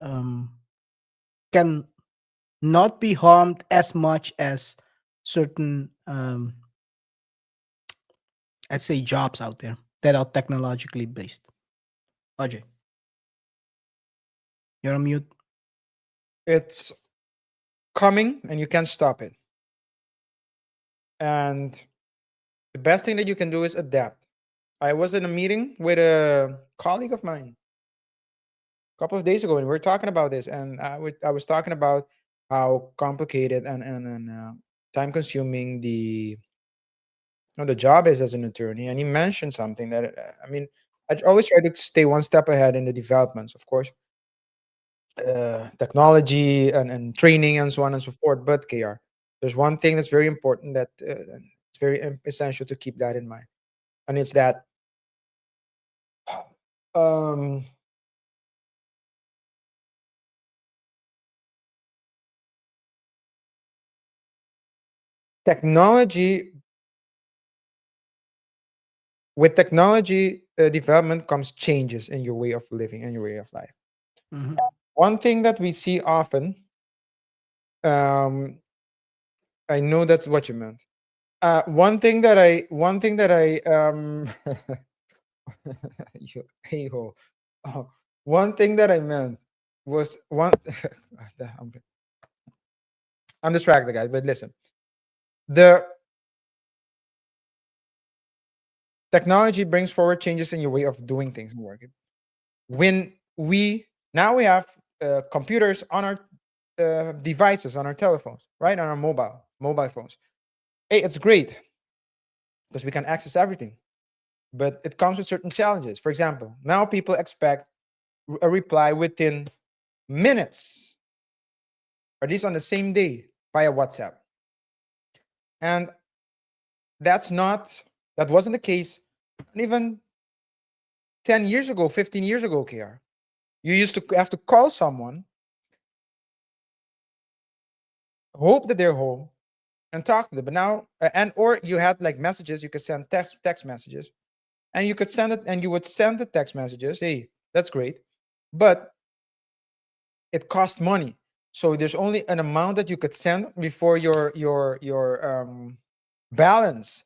um, can not be harmed as much as certain let's say jobs out there that are technologically based. Ajay, you're on mute. It's coming and you can't stop it. And the best thing that you can do is adapt. I was in a meeting with a colleague of mine a couple of days ago, and we were talking about this. And I was talking about how complicated and time consuming the job is as an attorney. And he mentioned something that I mean, I always try to stay one step ahead in the developments, of course, technology and training and so on and so forth. But KR, there's one thing that's very important that it's very essential to keep that in mind, and it's that um, technology with technology development comes changes in your way of living and your way of life. Mhm. One thing that we see often, um, I know that's what you meant. One thing that I you a-hole. One thing that I meant was one. I'm distracted, guys, but listen. The technology brings forward changes in your way of doing things and working. When we have computers on our devices, on our telephones, right, on our mobile phones. Hey, it's great because we can access everything, but it comes with certain challenges. For example, now people expect a reply within minutes, or at least on the same day via WhatsApp, and that wasn't the case even 10 years ago, 15 years ago, KR. You used to have to call someone, hope that they're home, and talk to them. But now, or you had like messages, you could send text messages, and you could send it, and you would send the text messages. Hey, that's great, but it cost money. So there's only an amount that you could send before your balance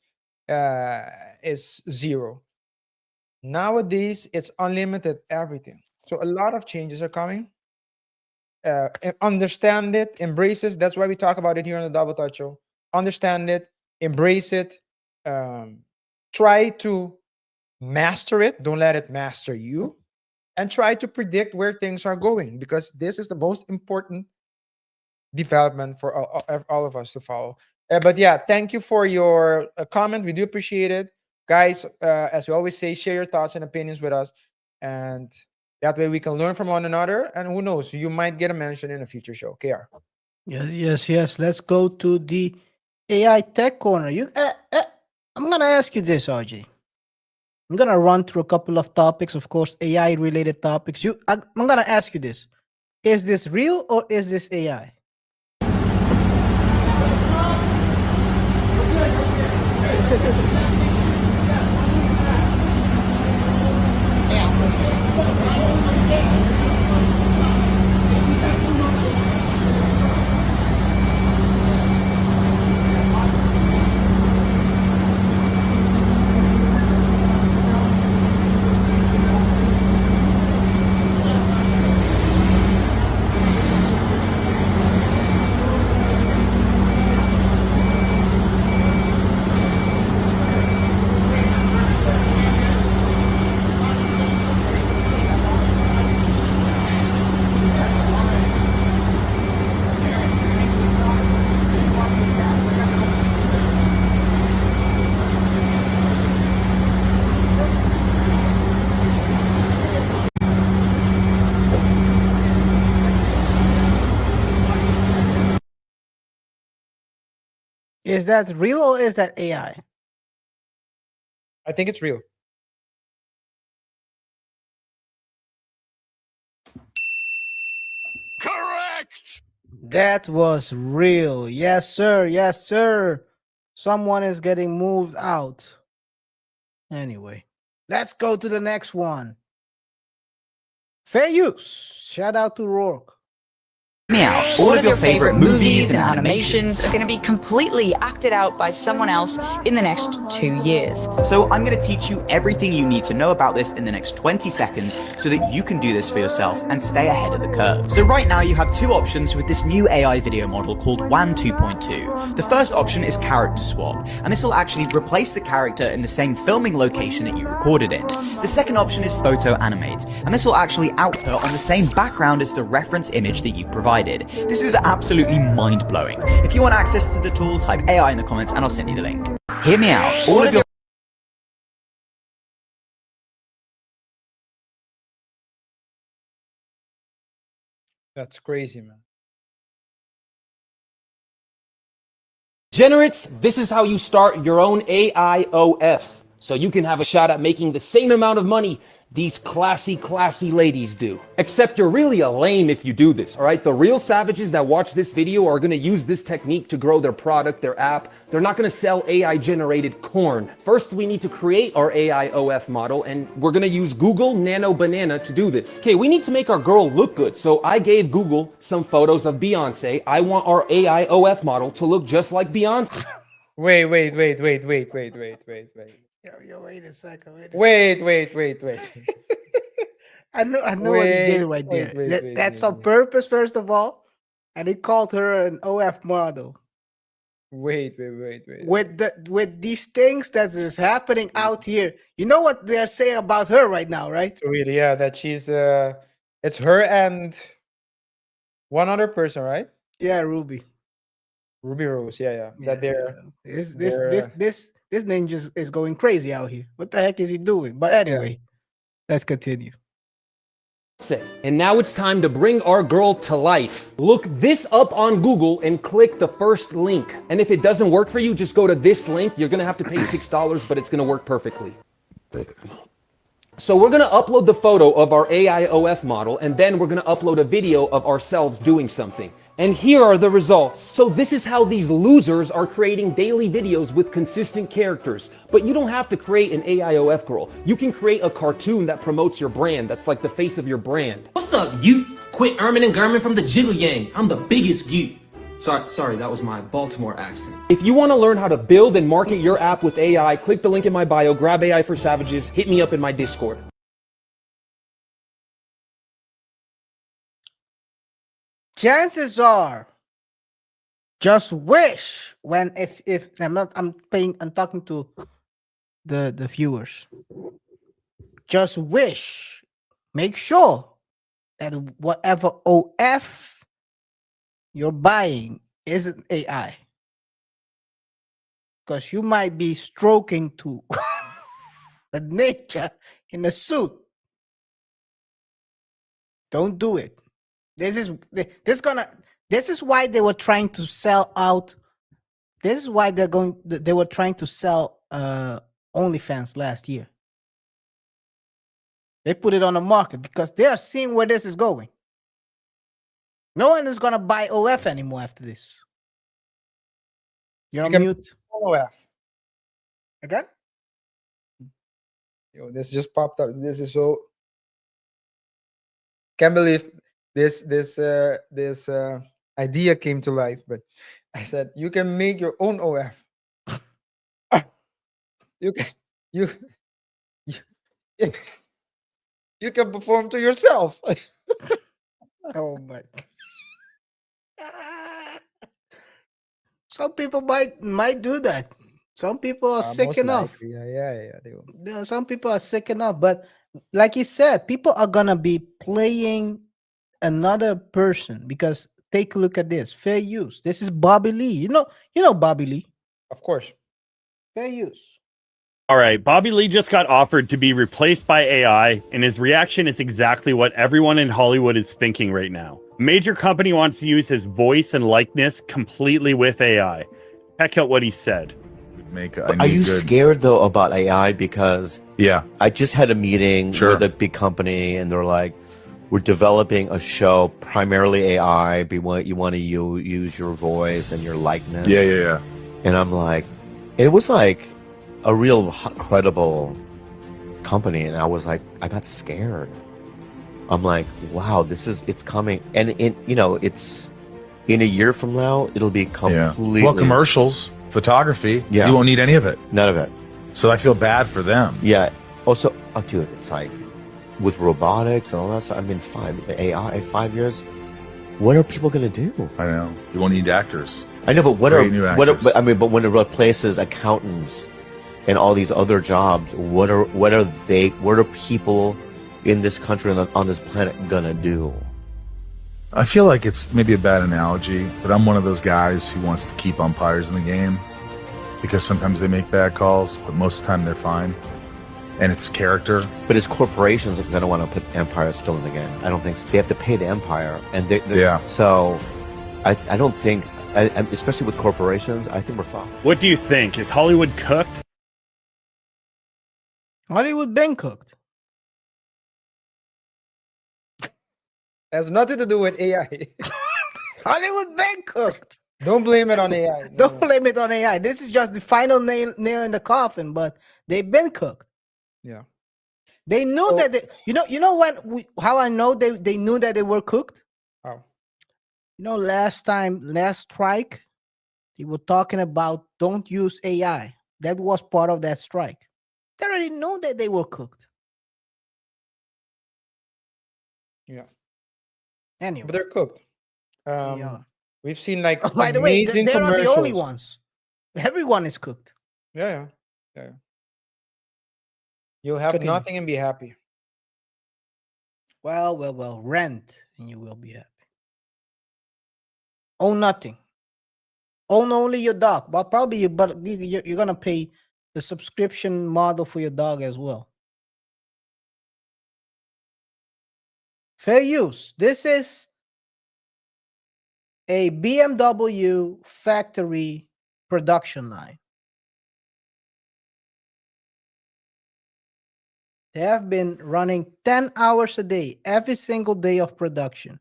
is zero. Nowadays, it's unlimited everything. So a lot of changes are coming. Understand it, embrace it. That's why we talk about it here on the Double Touch Show. Understand it, embrace it, try to master it. Don't let it master you, and try to predict where things are going, because this is the most important development for all of us to follow. But yeah, thank you for your comment. We do appreciate it, guys. As we always say, share your thoughts and opinions with us, and that way we can learn from one another. And who knows, you might get a mention in a future show. KR. Yes. Let's go to the AI Tech Corner. I'm gonna ask you this, RJ. I'm gonna run through a couple of topics, of course, AI related topics. I'm gonna ask you this: is this real or is this AI? Is that real or is that AI? I think it's real. Correct! That was real. Yes, sir. Yes, sir. Someone is getting moved out. Anyway, let's go to the next one. Fair use. Shout out to Rourke. Meow. All of your favorite movies and animations are going to be completely acted out by someone else in the next 2 years. So I'm going to teach you everything you need to know about this in the next 20 seconds so that you can do this for yourself and stay ahead of the curve. So right now you have two options with this new AI video model called WAN 2.2. The first option is character swap, and this will actually replace the character in the same filming location that you recorded in. The second option is photo animate, and this will actually output on the same background as the reference image that you provided. This is absolutely mind-blowing. If you want access to the tool, type AI in the comments and I'll send you the link. Hear me out. All of your That's crazy, man. Generates, this is how you start your own AIOF, so you can have a shot at making the same amount of money these classy ladies do. Except you're really a lame if you do this, all right? The real savages that watch this video are gonna use this technique to grow their product, their app. They're not gonna sell AI-generated corn. First, we need to create our AIOF model, and we're gonna use Google Nano Banana to do this. Okay, we need to make our girl look good, so I gave Google some photos of Beyonce. I want our AIOF model to look just like Beyonce. Wait, Yo, wait a second. wait. I know what he did right there. That's on purpose, first of all, and he called her an OF model. Wait. With these things that is happening out here, you know what they're saying about her right now, right? So yeah, that she's it's her and one other person, right? Yeah, Ruby. Ruby Rose, yeah. That they're This they're, ninja is going crazy out here. What the heck is he doing? But anyway, let's continue. And now it's time to bring our girl to life. Look this up on Google and click the first link. And if it doesn't work for you, just go to this link. You're gonna have to pay $6, but it's gonna work perfectly. So we're gonna upload the photo of our AIOF model, and then we're gonna upload a video of ourselves doing something. And here are the results. So this is how these losers are creating daily videos with consistent characters. But you don't have to create an AIOF girl. You can create a cartoon that promotes your brand. That's like the face of your brand. What's up, you? Quit Ermin and Gurman from the Jiggle Yang. I'm the biggest you. Sorry, that was my Baltimore accent. If you want to learn how to build and market your app with AI, click the link in my bio, grab AI for Savages, hit me up in my Discord. Chances are, just wish when if I'm talking to the viewers. Just wish, make sure that whatever OF you're buying isn't AI, because you might be stroking to a ninja in a suit. Don't do it. This is why they were trying to sell out. This is why they were trying to sell OnlyFans last year. They put it on the market because they are seeing where this is going. No one is gonna buy OF anymore after this. You're on mute. OF. Again? Yo, this just popped up. This is so. Can't believe this idea came to life. But I said you can make your own OF. you can perform to yourself. Oh my. Some people might do that. Some people are sick Most enough. likely. Yeah. They will. Some people are sick enough, but like he said, people are gonna be playing another person because take a look at this. Fair use. This is Bobby Lee. You know Bobby Lee. Of course. Fair use. All right, Bobby Lee just got offered to be replaced by AI, and his reaction is exactly what everyone in Hollywood is thinking right now. A major company wants to use his voice and likeness completely with AI. Check out what he said. Are you scared though about AI? Because I just had a meeting with a big company, and they're like, "We're developing a show primarily AI. But you want to use your voice and your likeness." Yeah. And I'm like, it was like a real credible company, and I was like, I got scared. I'm like, wow, it's coming, and it's in a year from now, it'll be completely Well, commercials, photography, Yeah. you won't need any of it. None of it. So I feel bad for them. Yeah. Also, dude, it's like with robotics and all that stuff. I mean, 5 years. What are people gonna do? I know. You won't need actors. I know, but Great new actors. but when it replaces accountants and all these other jobs, what are people in this country and on this planet gonna do? I feel like it's maybe a bad analogy, but I'm one of those guys who wants to keep umpires in the game because sometimes they make bad calls, but most of the time they're fine. And it's character. But as corporations are gonna want to put empires still in the game. I don't think so. They have to pay the empire, and so I don't think, especially with corporations, I think we're fine. What do you think? Is Hollywood cooked? Hollywood been cooked. Has nothing to do with AI. Hollywood been cooked. Don't blame it on AI. Don't blame it on AI. This is just the final nail in the coffin, but they've been cooked. Yeah. They knew that how I know they knew that they were cooked? How? Last strike, They were talking about don't use AI. That was part of that strike. They already know that they were cooked. Yeah. Anyway, But they're cooked. yeah. We've seen like Oh, by the way, amazing they're not the only commercials. ones. Everyone is cooked. Yeah. You'll have Continue. nothing and be happy. Well. Rent and you will be happy. Own nothing. Own only your dog. Well, probably you're gonna pay the subscription model for your dog as well. Fair use. This is a BMW factory production line. They have been running 10 hours a day, every single day of production.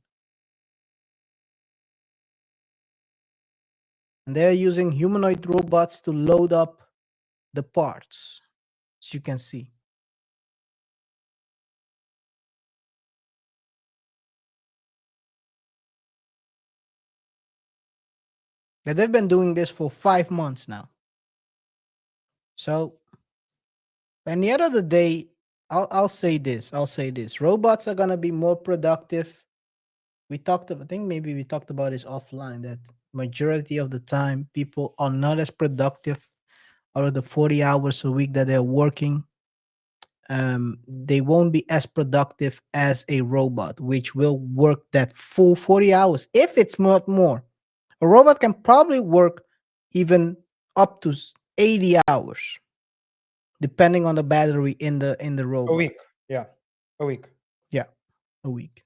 And they're using humanoid robots to load up the parts, as you can see. But they've been doing this for 5 months now. So, and the end of the day, I'll say this. Robots are gonna be more productive. I think maybe we talked about this offline, that majority of the time people are not as productive out of the 40 hours a week that they're working. They won't be as productive as a robot, which will work that full 40 hours, if it's not more. A robot can probably work even up to 80 hours, depending on the battery in the robot. A week. Yeah. A week. Yeah, a week.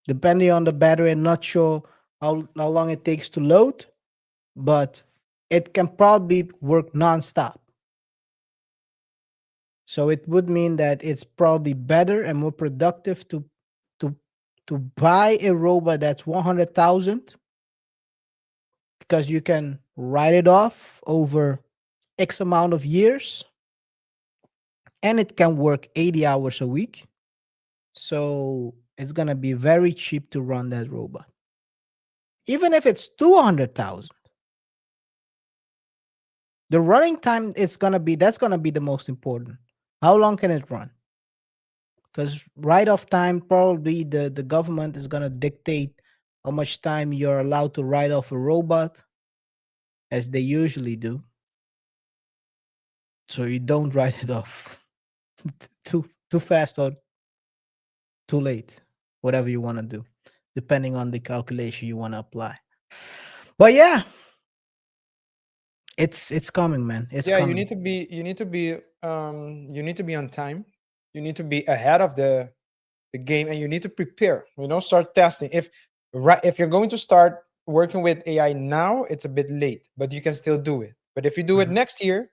Depending on the battery, I'm not sure how long it takes to load, but it can probably work nonstop. So it would mean that it's probably better and more productive to buy a robot that's 100,000, because you can write it off over X amount of years, and it can work 80 hours a week. So it's gonna be very cheap to run that robot. Even if it's 200,000, the running time that's gonna be the most important. How long can it run? Because write-off time, probably the government is gonna dictate how much time you're allowed to write off a robot, as they usually do. So you don't write it off too fast or too late, whatever you want to do, depending on the calculation you want to apply. But yeah, it's coming, man. It's Yeah, coming. you need to be on time. You need to be ahead of the game, and you need to prepare. Start testing. If you're going to start working with AI now, it's a bit late, but you can still do it. But if you do it next year,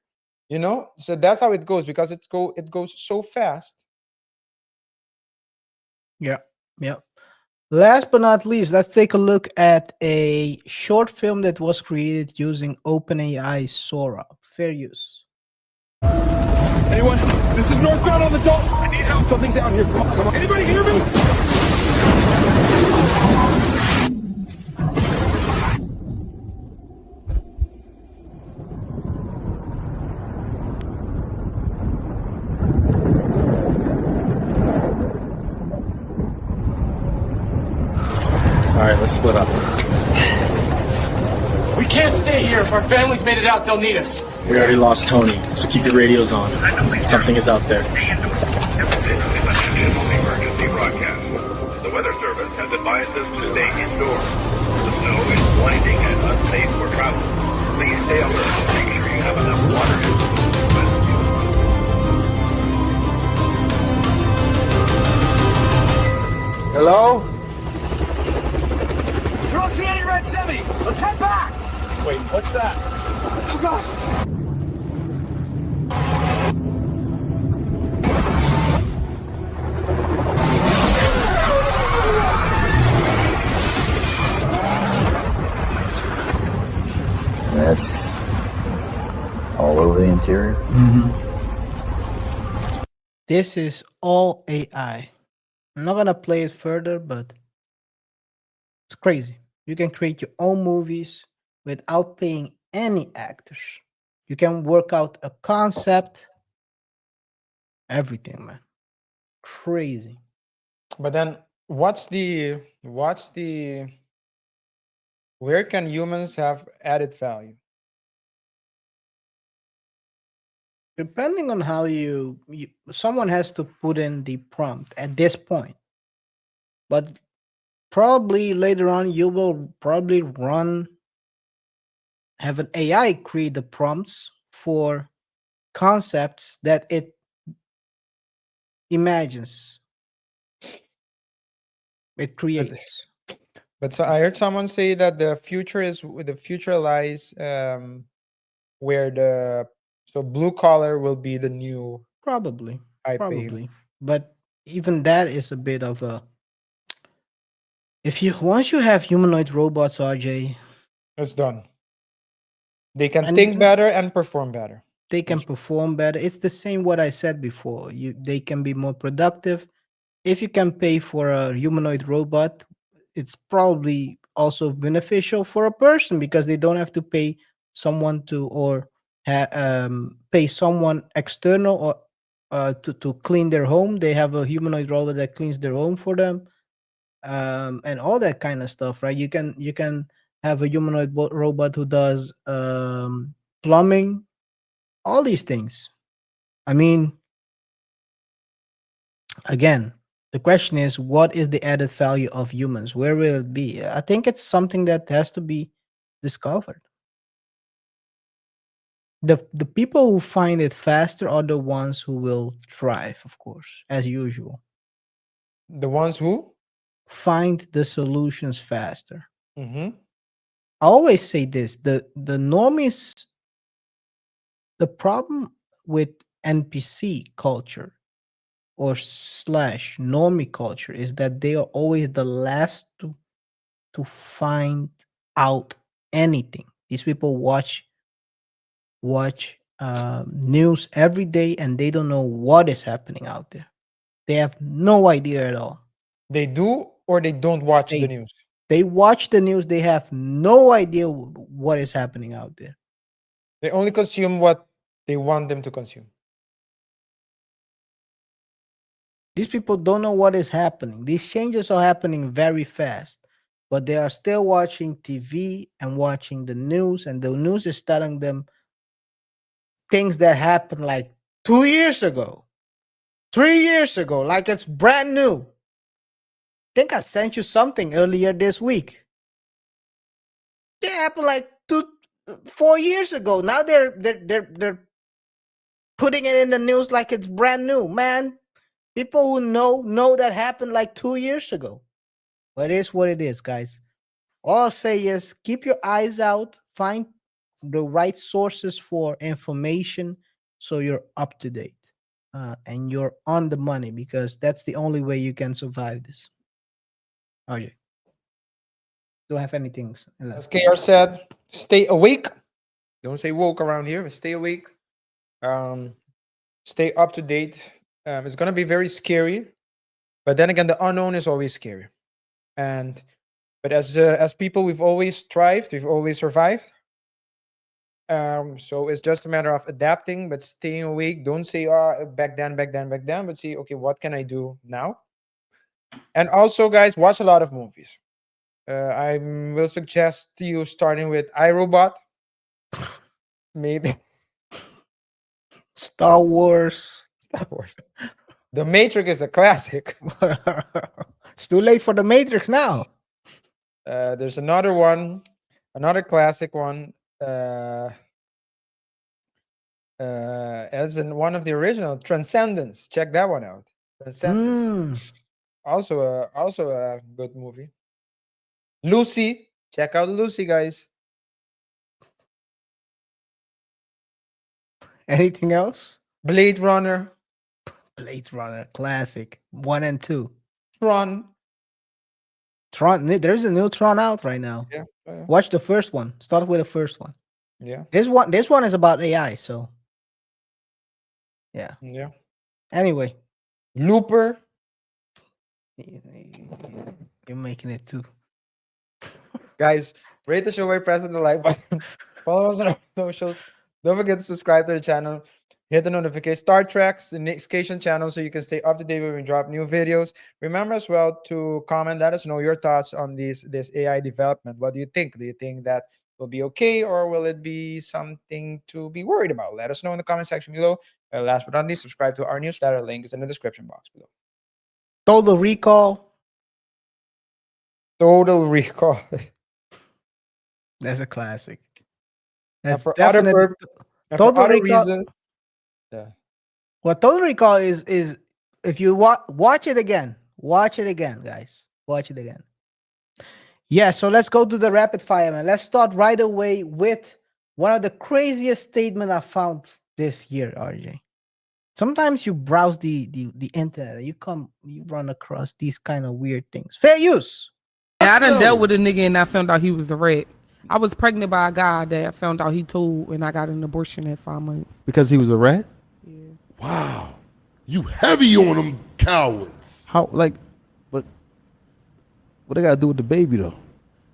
so that's how it goes, because it goes so fast. Yeah. Last but not least, let's take a look at a short film that was created using OpenAI Sora. Fair use. Anyone? This is northbound on the Dalton. I need help. Something's out here. Come on. Anybody hear me? All right, let's split up. We can't stay here. If our families made it out, they'll need us. We already lost Tony, so keep your radios on. Something is out there. Emergency broadcast. The Weather Service has advised us to stay indoors. The snow is blinding and unsafe for travel. Please stay alert. Make sure you have enough water. Hello? You don't see any red semis. Let's head back. Wait, what's that? Oh, God. That's all over the interior. This is all AI. I'm not gonna play it further, but it's crazy. You can create your own movies without paying any actors. You can work out a concept, everything, man. Crazy. But then where can humans have added value? Depending on how you someone has to put in the prompt at this point. But probably later on you will probably have an AI create the prompts for concepts that it imagines, it But creates. but so I heard someone say that the future lies where the so blue collar will be the new Probably, high pay. probably. But even that is a bit of a if you once you have humanoid robots, RJ, It's done. They can and think better and perform better. they can perform better. It's the same what I said before. They can be more productive. If you can pay for a humanoid robot, it's probably also beneficial for a person because they don't have to pay someone to or pay someone external or to clean their home. They have a humanoid robot that cleans their home for them, and all that kind of stuff, right? You can have a humanoid robot who does plumbing, all these things. I mean, again, the question is, what is the added value of humans? Where will it be? I think it's something that has to be discovered. The people who find it faster are the ones who will thrive, of course, as usual. The ones who Find the solutions faster. hmm I always say this: the normies. The problem with NPC culture or slash normie culture is that they are always the last to find out anything. These people watch news every day and they don't know what is happening out there. They have no idea at all. they do or they don't watch the They news. they watch the news. They have no idea what is happening out there. They only consume what they want them to consume. These people don't know what is happening. These changes are happening very fast, but they are still watching TV and watching the news, and the news is telling them things that happened like 2 years ago, 3 years ago, like it's brand new. Think I sent you something earlier this week. It happened like 4 years ago. Now they're putting it in the news like it's brand new. Man, people who know that happened like 2 years ago. But it is what it is, guys. All I'll say is keep your eyes out, find the right sources for information so you're up to date and you're on the money because that's the only way you can survive this. Okay. Don't have anything As left. KR said, stay awake. Don't say woke around here, but stay awake. Um, stay up to date. It's gonna be very scary, but then again, the unknown is always scary. But as people, we've always thrived. We've always survived. So it's just a matter of adapting, but staying awake. Don't say, "Oh, back then, back then, back then," but see, okay, what can I do now? And also, guys, watch a lot of movies. I will suggest to you starting with iRobot, maybe Star Wars. Star Wars. The Matrix is a classic. It's too late for the Matrix now. There's another one, another classic one. As in one of the original Transcendence. Check that one out. Transcendence. Also a good movie. Lucy. Check out Lucy, guys. Anything else? Blade Runner. Blade Runner, classic. 1 and 2. Tron. There's a new Tron out right now. Yeah. Yeah. Watch the first one. Start with the first one. Yeah. This one is about AI, so yeah. Yeah. Anyway, Looper. you're making it too. Guys, Rate the show by pressing the like button. Follow us on our socials. Don't forget to subscribe to the channel. Hit the notification. Star Trek's the notification channel so you can stay up to date when we drop new videos. Remember as well to comment. Let us know your thoughts on this AI development. What do you think? Do you think that will be okay, or will it be something to be worried about? Let us know in the comment section below. Last but not least, subscribe to our newsletter. Link is in the description box below. Total Recall. Total Recall. That's a classic. And That's for other definitely Total Recall. reasons. Yeah. What Total Recall is if you watch it again, guys. Watch it again. Yeah, so let's go to the rapid fire, man. Let's start right away with one of the craziest statements I found this year, RJ. Sometimes you browse the internet and you run across these kind of weird things. Fair use. Yeah, I done dealt with a nigga and I found out he was a rat. I was pregnant by a guy that I found out he told, and I got an abortion at 5 months. Because he was a rat? Yeah. Wow. You heavy on them cowards. How, like, what they gotta do with the baby though?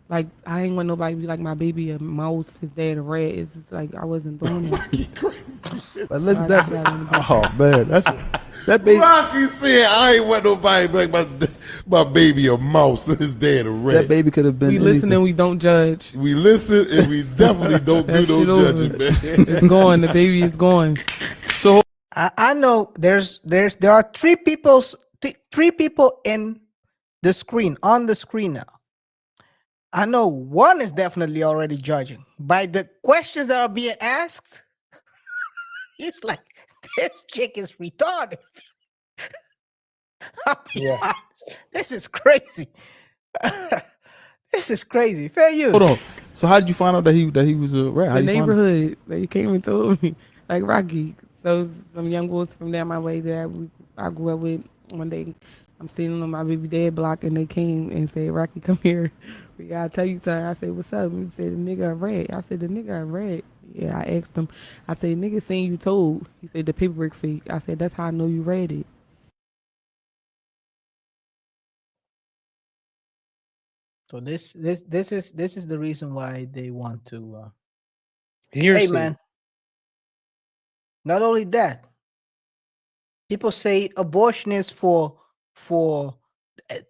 Like, I ain't want nobody to be like my baby a mouse, his dad a rat. It's just like I wasn't doing it. But listen, oh man, that baby. Rocky said, "I ain't want nobody like my baby a mouse and his dad a rat." That baby could have been. We listen and we don't judge. We listen and we definitely don't do no judging, man. It's gone. The baby is gone. So I know there are three people in the screen on the screen now. I know one is definitely already judging by the questions that are being asked. He's like, this chick is retarded. Yeah. This is crazy. This is crazy. Fair use. Hold on. So how did you find out that he was a rat? How The you find out? neighborhood, they came and told me, like Rocky. So some young boys from down my way that I grew up with. One day, I'm sitting on my baby dad block, and they came and said, "Rocky, come here. We gotta tell you something." I said, "What's up?" He said, "The nigga a rat." I said, "The nigga a rat." Yeah, I asked him. I said, "Nigga seen you told." He said, "The paperwork fake." I said, "That's how I know you read it." So this is the reason why they want to. Hearsay. Hey man. Not only that, people say abortion is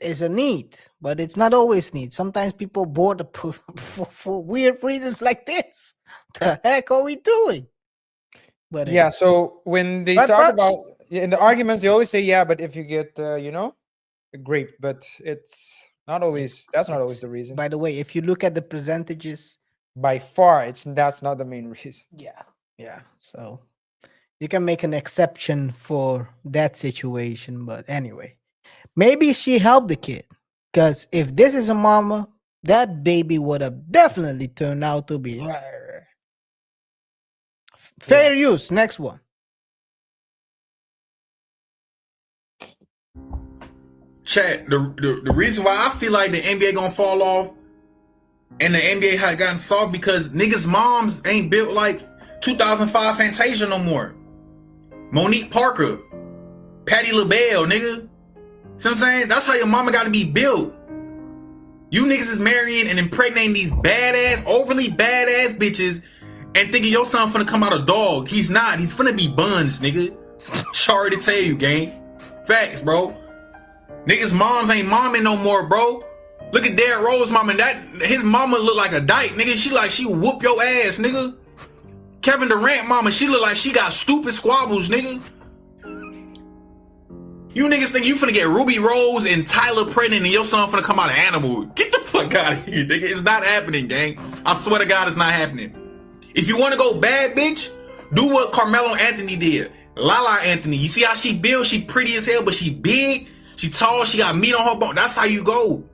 is a need, but it's not always need. Sometimes people abort for weird reasons like this. The heck are we doing? But Yeah, so when they talk about in the arguments, they always say, yeah, but if you get grape, but it's not always. That's not always the reason. By the way, if you look at the percentages, by far, that's not the main reason. Yeah. So you can make an exception for that situation, but anyway, maybe she helped the kid, because if this is a mama, that baby would have definitely turned out to be fair use. Next one. Chat, the reason why I feel like the NBA gonna fall off and the NBA had gotten soft because niggas' moms ain't built like 2005 Fantasia no more. Monique Parker, Patti LaBelle, nigga. See what I'm saying? That's how your mama gotta be built. You niggas is marrying and impregnating these badass, overly badass bitches and thinking your son finna come out a dog. He's not. He's finna be buns, nigga. Sorry to tell you, gang. Facts, bro. Niggas' moms ain't momming no more, bro. Look at Derrick Rose mama. His mama look like a dyke, nigga. She whoop your ass, nigga. Kevin Durant mama, she look like she got stupid squabbles, nigga. You niggas think you finna get Ruby Rose and Tyler pregnant and your son finna come out an animal. Get the fuck out of here, nigga. It's not happening, gang. I swear to God, it's not happening. If you wanna go bad, bitch, do what Carmelo Anthony did. Lala Anthony. You see how she built? She pretty as hell, but she big, she tall, she got meat on her bone. That's how you go.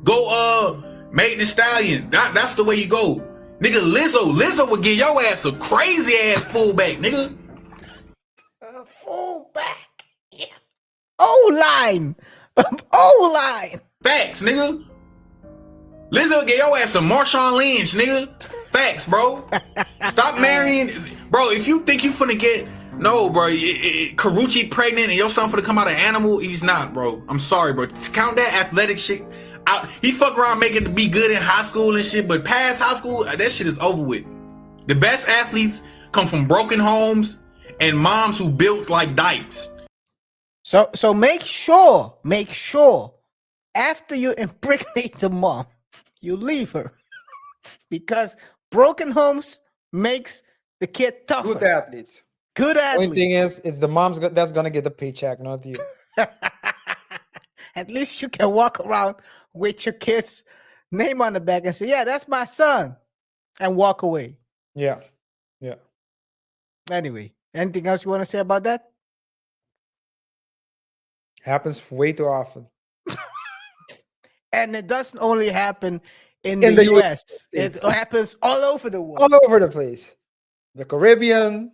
Go, Meg Thee Stallion. That's the way you go. Nigga, Lizzo would give your ass a crazy ass fullback, nigga. Fullback. O-line. O-line. Facts, nigga. Lizzo get your ass a Marshawn Lynch, nigga. Facts, bro. Stop marrying. Bro, if you think you finna get... No, bro. Karuchi pregnant and your son finna come out an animal, he's not, bro. I'm sorry, bro. Count that athletic shit He fuck around making to be good in high school and shit, but past high school, that shit is over with. The best athletes come from broken homes and moms who built like dykes. So make sure after you impregnate the mom, you leave her because broken homes makes the kid tougher. Good athletes. Good Only athletes. thing is, it's the mom's that's gonna get the paycheck, not you. At least you can walk around with your kid's name on the back and say, "Yeah, that's my son," and walk away. Yeah, yeah. Anyway, anything else you want to say about that? Happens way too often. And it doesn't only happen in In the the US. It States. happens all over the world. All over the place. The Caribbean.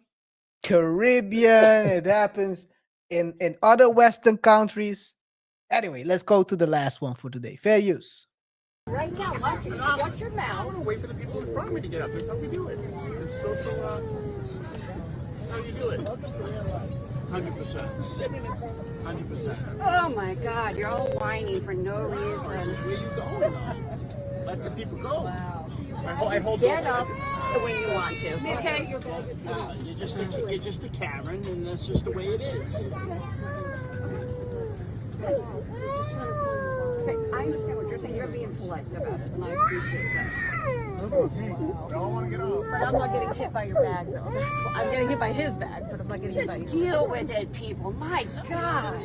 It happens in other Western countries. Anyway, let's go to the last one for today. Fair use. Right now, why don't you shut your mouth? I want to wait for the people in front of me to get up. That's how we do it. It's social. How you do it? 100%. 100%. Oh my God, you're all whining for no reason. Where you going? Let the people go. Wow. I hold Get on. up the way you want to. Okay? You're just a Karen, and that's just the way it is. Okay, I understand what you're saying. You're being polite about it, and I appreciate that. But I'm not getting hit by your bag, though. I'm getting hit by his bag, but I'm not getting hit by yours. Just deal with it, people. My God.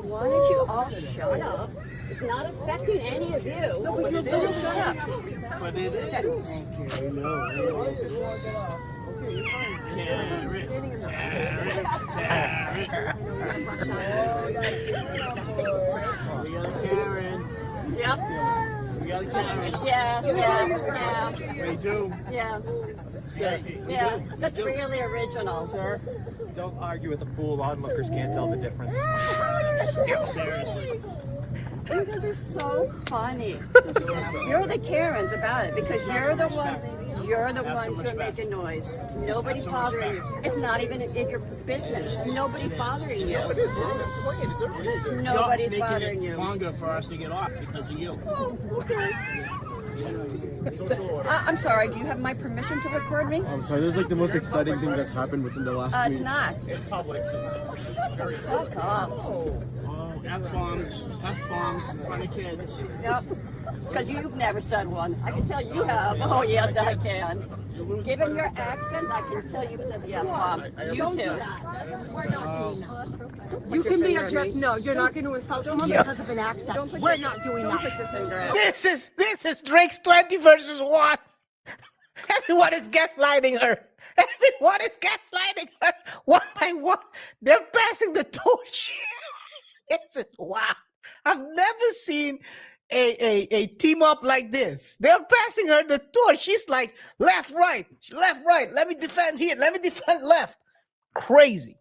Why don't you all shut up? It's not affecting any of you. No, but you're going to shut up. But it is. I know. Karen. Yep. We got a Karen. Yeah. We do. Yeah. Yeah, that's really original. Sir, don't argue with a fool. Onlookers can't tell the difference. Seriously. You guys are so funny. You're the Karens about it because you're the ones who are making noise. Nobody's bothering you. It's not even in your business. Nobody's bothering you. Nobody's bothering you. Longer for us to get off because of you. Oh, okay. I'm sorry, do you have my permission to record me? I'm sorry, this is like the most exciting thing that's happened within the last week. It's not. It's public. Fuck up. F-bombs in front of kids. Yep. Because you've never said one. I can tell you have. Oh, yes, I can. Given your accent, I can tell you've said the F-bomb. You too. We're not doing that. You can be a jerk. No, you're not going to insult someone because of an accent. We're not doing that. Put your finger out. This is Drake's 20 versus 1. Everyone is gaslighting her. Everyone is gaslighting her. One by one, they're passing the torch. This is wow. I've never seen a team up like this. They're passing her the torch. She's like left, right. Let me defend here. Let me defend left. Crazy.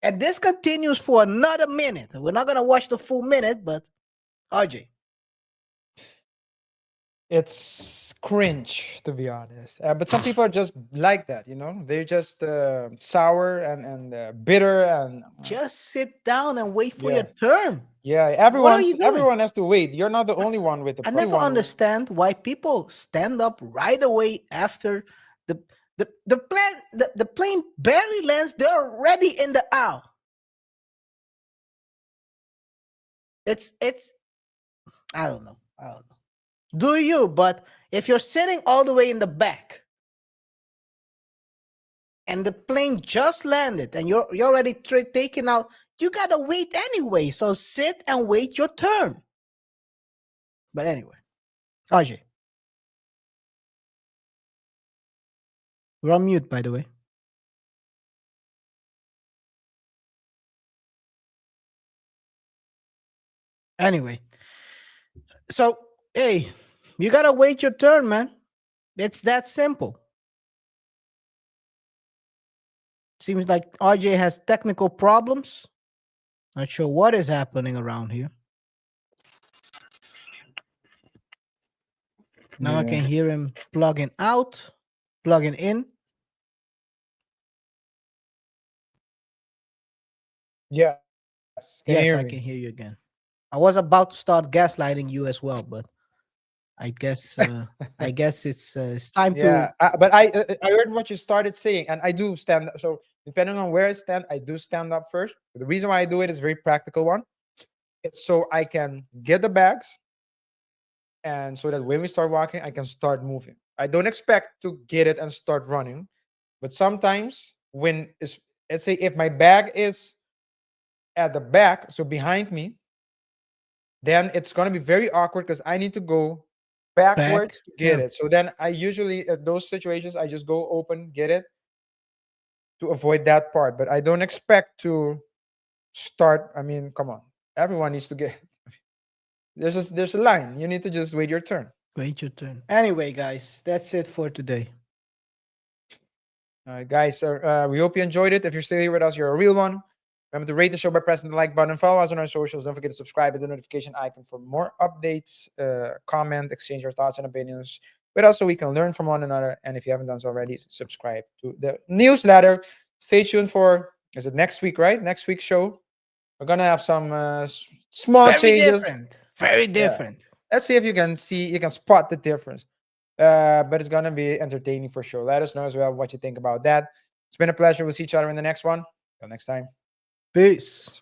And this continues for another minute. We're not gonna watch the full minute, but RJ. It's cringe, to be honest. But some people are just like that, you know. They're just sour and bitter and just sit down and wait for Yeah. your turn. yeah. Everyone has to wait. You're not the only one with the. I never understand why people stand up right away after the plane barely lands. They're already in the aisle. It's I don't know. Do you? But if you're sitting all the way in the back and the plane just landed and you're already taken out, you gotta wait anyway. So sit and wait your turn. But anyway, RJ. We're on mute, by the way. Anyway, so hey, you gotta wait your turn, man. It's that simple. Seems like RJ has technical problems. Not sure what is happening around here. Now I can hear him plugging out, plugging in. Yes. Yes, hear I me? can hear you again. I was about to start gaslighting you as well, but I guess it's time Yeah, to. but I heard what you started saying, and I do stand up. So depending on where I stand, I do stand up first. The reason why I do it is a very practical one. It's so I can get the bags, and so that when we start walking, I can start moving. I don't expect to get it and start running, but sometimes when it's, let's say if my bag is at the back, so behind me, then it's gonna be very awkward because I need to go backwards to get yeah. it. So then I usually at those situations I just go open, get it to avoid that part. But I don't expect to start. I mean, come on, everyone needs to get. There's a line. You need to just wait your turn. Wait your turn. Anyway, guys, that's it for today. All right, guys. We hope you enjoyed it. If you're still here with us, you're a real one. Remember to rate the show by pressing the like button and follow us on our socials. Don't forget to subscribe and the notification icon for more updates, comment, exchange your thoughts and opinions with us so we can learn from one another. And if you haven't done so already, subscribe to the newsletter. Stay tuned for, is it next week, right? Next week's show. We're going to have some small Very changes. different. Very Yeah. different. Let's see if you can spot the difference. But it's going to be entertaining for sure. Let us know as well what you think about that. It's been a pleasure. We'll see each other in the next one. Till next time. Peace.